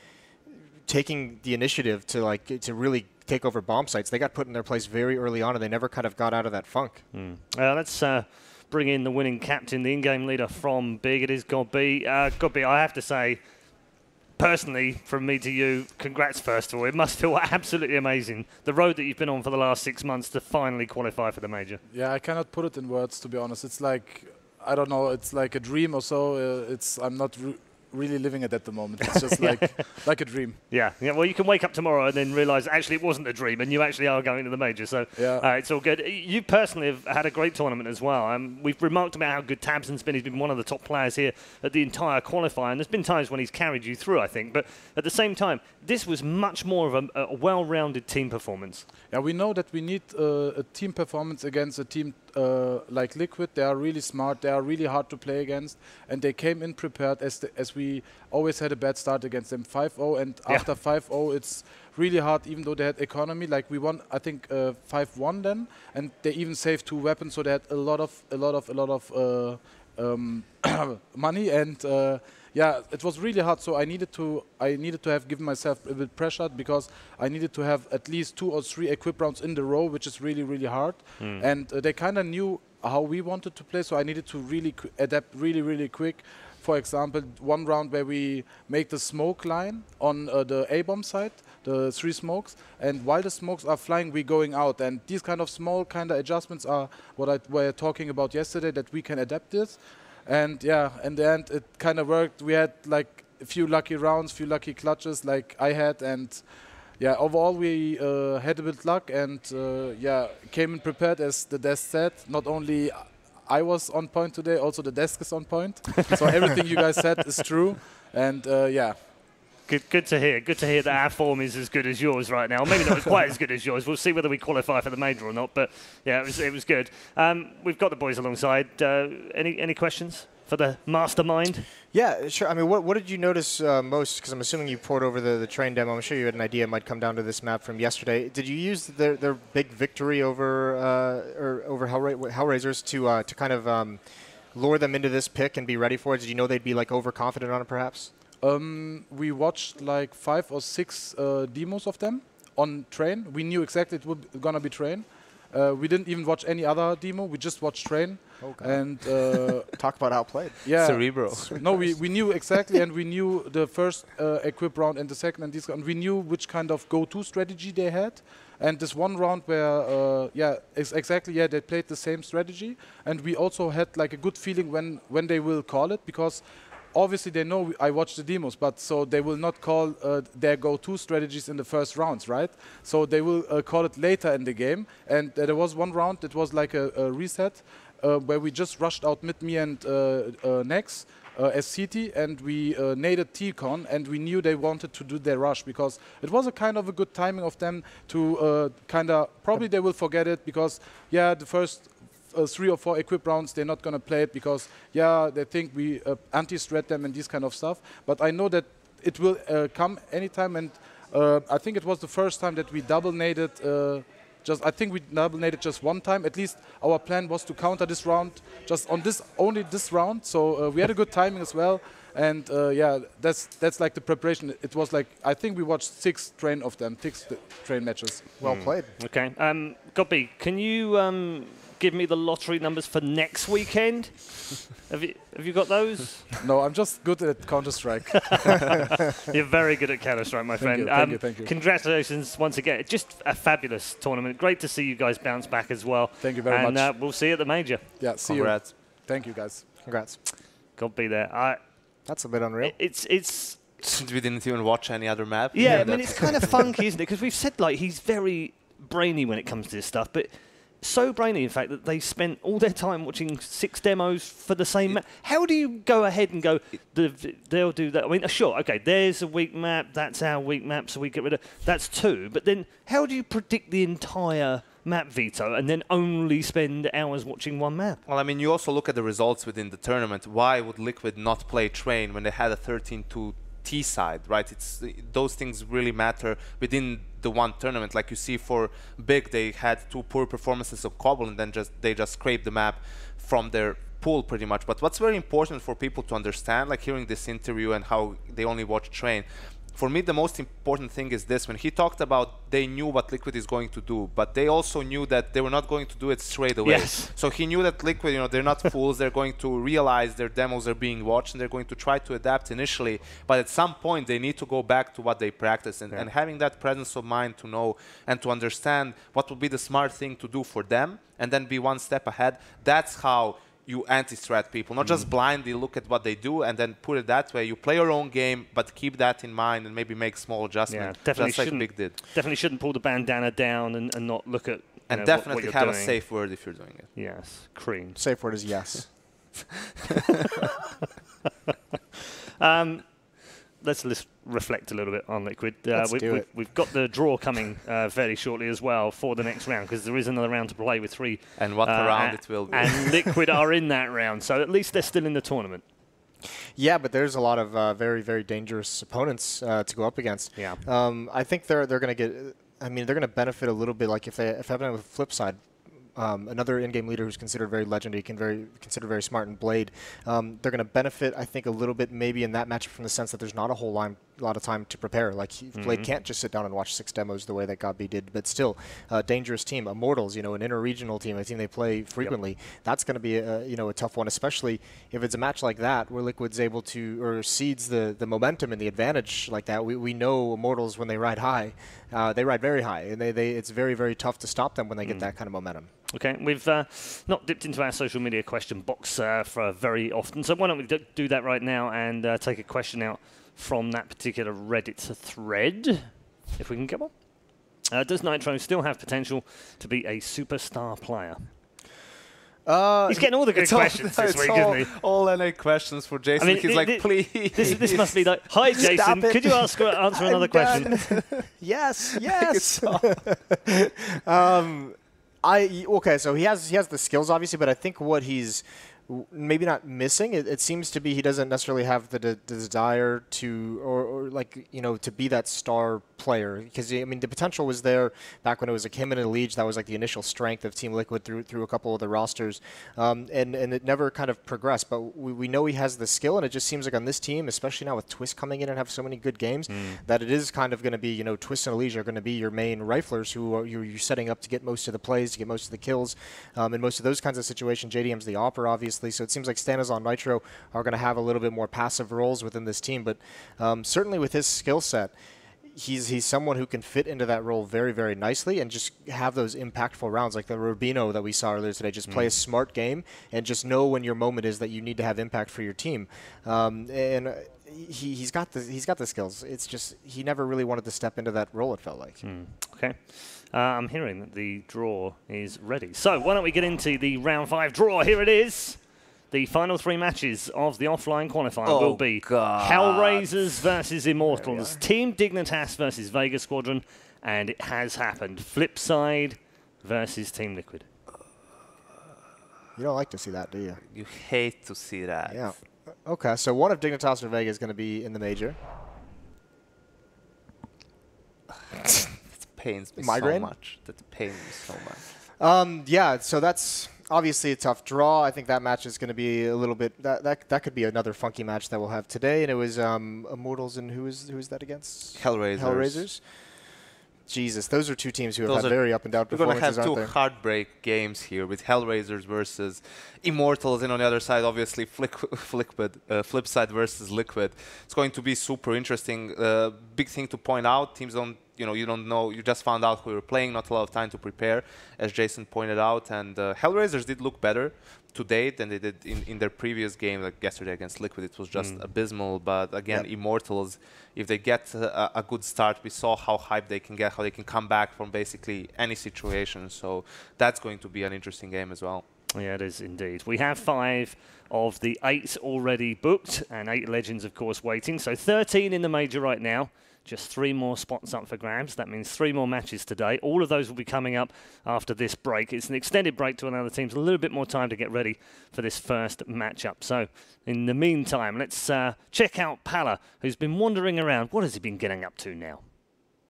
taking the initiative to really take over bomb sites. They got put in their place very early on, and they never kind of got out of that funk. Let's bring in the winning captain, the in-game leader from Big. It is Godby. Godby, I have to say, personally, from me to you, congrats first of all. It must feel absolutely amazing, the road that you've been on for the last 6 months to finally qualify for the major. Yeah, I cannot put it in words, to be honest. It's like, I don't know, it's like a dream or so. I'm not really living it at the moment. It's just like a dream. Yeah. Well, you can wake up tomorrow and then realise actually it wasn't a dream, and you actually are going to the major. So it's all good. You personally have had a great tournament as well. We've remarked about how good Tabson's been. He's been one of the top players here at the entire qualifier, and there's been times when he's carried you through, I think. But at the same time, this was much more of a well-rounded team performance. Yeah, we know that we need a team performance against a team like Liquid. They are really smart. They are really hard to play against, and they came in prepared as we always had a bad start against them, 5-0, and after 5-0 it's really hard, even though they had economy. Like we won, I think 5-1 then, and they even saved 2 weapons, so they had a lot of money, and yeah, it was really hard. So I needed to have given myself a bit pressure, because I needed to have at least 2 or 3 equip rounds in the row, which is really hard. And they kind of knew how we wanted to play, so I needed to really adapt really quick. For example, one round where we make the smoke line on the A-bomb side, the 3 smokes, and while the smokes are flying, we're going out. And these kind of small kind of adjustments are what I were talking about yesterday, that we can adapt this. And yeah, in the end, it kind of worked. We had like a few lucky rounds, few lucky clutches like I had, and yeah, overall we had a bit luck, and yeah, came in prepared, as the desk said. Not only I was on point today, also the desk is on point. So everything you guys said is true, and yeah. Good to hear. Good to hear that our form is as good as yours right now. Maybe not quite as good as yours. We'll see whether we qualify for the major or not. But yeah, it was good. We've got the boys alongside. Any questions for the mastermind? Yeah, sure. I mean, what did you notice most? Because I'm assuming you poured over the train demo. I'm sure you had an idea it might come down to this map from yesterday. Did you use their big victory over Hellraisers to kind of lure them into this pick and be ready for it? Did you know they'd be like overconfident on it, perhaps? We watched like 5 or 6 demos of them on train. We knew exactly it would gonna be train. We didn't even watch any other demo. We just watched train. Okay. And talk about outplayed. Yeah. Cerebro. No, we knew exactly, and we knew the first equip round and the second, and we knew which kind of go-to strategy they had. And this one round where, yeah, they played the same strategy, and we also had like a good feeling when they will call it, because obviously they know I watched the demos, but so they will not call their go-to strategies in the first rounds, right? So they will call it later in the game. And there was one round that was like a reset where we just rushed out mid, me and Nex as CT, and we naded T-Con, and we knew they wanted to do their rush, because it was a kind of a good timing of them to kind of, probably they will forget it, because yeah, the first 3 or 4 equip rounds, they're not going to play it because, yeah, they think we anti-strat them and this kind of stuff. But I know that it will come anytime, and I think it was the first time that we double-naded. I think we double-naded just one time. At least our plan was to counter this round just on only this round. So we had a good timing as well. And yeah, that's like the preparation. It was like, I think we watched 6 train matches. Well played. Okay. Gobby, can you give me the lottery numbers for next weekend? Have you got those? No, I'm just good at Counter-Strike. You're very good at Counter-Strike, my friend. Thank you. Congratulations once again. Just a fabulous tournament. Great to see you guys bounce back as well. Thank you very much. And we'll see you at the major. Yeah, see Congrats. you. Thank you, guys. Congrats. Gobby there. That's a bit unreal. It's We didn't even watch any other map. Yeah, I mean, it's kind of funky, isn't it? Because we've said, like, he's very brainy when it comes to this stuff, but so brainy, in fact, that they spent all their time watching 6 demos for the same map. How do you go ahead and go, they'll do that? I mean, sure, okay, there's a weak map, that's our weak map, so we get rid of, that's 2. But then how do you predict the entire map veto and then only spend hours watching one map? Well, I mean, you also look at the results within the tournament. Why would Liquid not play Train when they had a 13-2 T side, right? Those things really matter within the one tournament. Like you see for Big, they had 2 poor performances of Cobble, and then they just scraped the map from their pool pretty much. But what's very important for people to understand, like hearing this interview and how they only watch Train, for me, the most important thing is this. When he talked about they knew what Liquid is going to do, but they also knew that they were not going to do it straight away. Yes. So he knew that Liquid, you know, they're not fools. They're going to realize their demos are being watched, and they're going to try to adapt initially. But at some point, they need to go back to what they practice. And having that presence of mind to know and to understand what would be the smart thing to do for them, and then be one step ahead, that's how you anti-strat people, not just blindly look at what they do and then put it that way. You play your own game, but keep that in mind and maybe make small adjustments. Yeah, definitely just like Big did. Definitely shouldn't pull the bandana down and not look at. And know, definitely what have you're a doing. safe word if you're doing it. Yes, cream. Safe word is yes. Let's reflect a little bit on Liquid. We've got the draw coming fairly shortly as well for the next round, because there is another round to play with 3. And what a round it will be. And Liquid are in that round, so at least they're still in the tournament. Yeah, but there's a lot of very, very dangerous opponents to go up against. Yeah. I think they're going to get. I mean, they're going to benefit a little bit. Like if happening with the flip side. Another in-game leader who's considered very legendary, considered very smart, and Blade. They're going to benefit, I think, a little bit maybe in that matchup from the sense that there's not a whole lot of time to prepare. Like Blade can't just sit down and watch 6 demos the way that Godby did, but still, dangerous team. Immortals, an inter-regional team, a team they play frequently. Yep. That's going to be a tough one, especially if it's a match like that where Liquid's able to or seeds the momentum and the advantage like that. We know Immortals when they ride high, they ride very high, and it's very, very tough to stop them when they get that kind of momentum. Okay, we've not dipped into our social media question box for very often, so why don't we do that right now and take a question out from that particular Reddit thread, if we can get one. Does Nitro still have potential to be a superstar player? He's getting all the good questions this week, isn't he? All NA questions for Jason. I mean, he's like, please. This must be like, hi, Jason, could you answer another question? Yes. Okay, so he has the skills, obviously, but I think what he's maybe not missing, it seems to be he doesn't necessarily have the desire to, or like, to be that star player. Because, I mean, the potential was there back when it was like him and Elige. That was like the initial strength of Team Liquid through a couple of the rosters. And it never kind of progressed. But we know he has the skill, and it just seems like on this team, especially now with Twist coming in and have so many good games, that it is kind of going to be, Twist and Elige are going to be your main riflers who you're setting up to get most of the plays, to get most of the kills. In most of those kinds of situations, JDM's the Opera, obviously. So it seems like Stanas on Nitro are going to have a little bit more passive roles within this team. But certainly with his skill set, he's someone who can fit into that role very, very nicely and just have those impactful rounds like the Rubino that we saw earlier today. Just play a smart game and just know when your moment is that you need to have impact for your team. And he's got the skills. It's just he never really wanted to step into that role, it felt like. Okay. I'm hearing that the draw is ready. So why don't we get into the round 5 draw? Here it is. The final 3 matches of the offline qualifier will be Hellraisers versus Immortals, Team Dignitas versus Vega Squadron, and it has happened. Flipside versus Team Liquid. You don't like to see that, do you? You hate to see that. Yeah. Okay, so one of Dignitas or Vega is going to be in the major. It pains me Migraine? so much. That pains me so much. Yeah, so that's obviously a tough draw. I think that match is going to be a little bit. That could be another funky match that we'll have today. And it was Immortals and who is that against? Hellraisers. Jesus, those are 2 teams who have had very up and down performances. We're going to have 2 heartbreak games here with Hellraisers versus Immortals, and on the other side, obviously, Flipside versus Liquid. It's going to be super interesting. Big thing to point out: teams don't. You don't know. You just found out who you're playing. Not a lot of time to prepare, as Jason pointed out. And Hellraisers did look better today than they did in their previous game, like yesterday against Liquid. It was just abysmal. But again, Immortals, if they get a good start, we saw how hyped they can get, how they can come back from basically any situation. So that's going to be an interesting game as well. Yeah, it is indeed. We have 5 of the 8 already booked, and 8 legends, of course, waiting. So 13 in the major right now. Just 3 more spots up for grabs. That means 3 more matches today. All of those will be coming up after this break. It's an extended break to allow the teams a little bit more time to get ready for this first matchup. So in the meantime, let's check out Pala, who's been wandering around. What has he been getting up to now?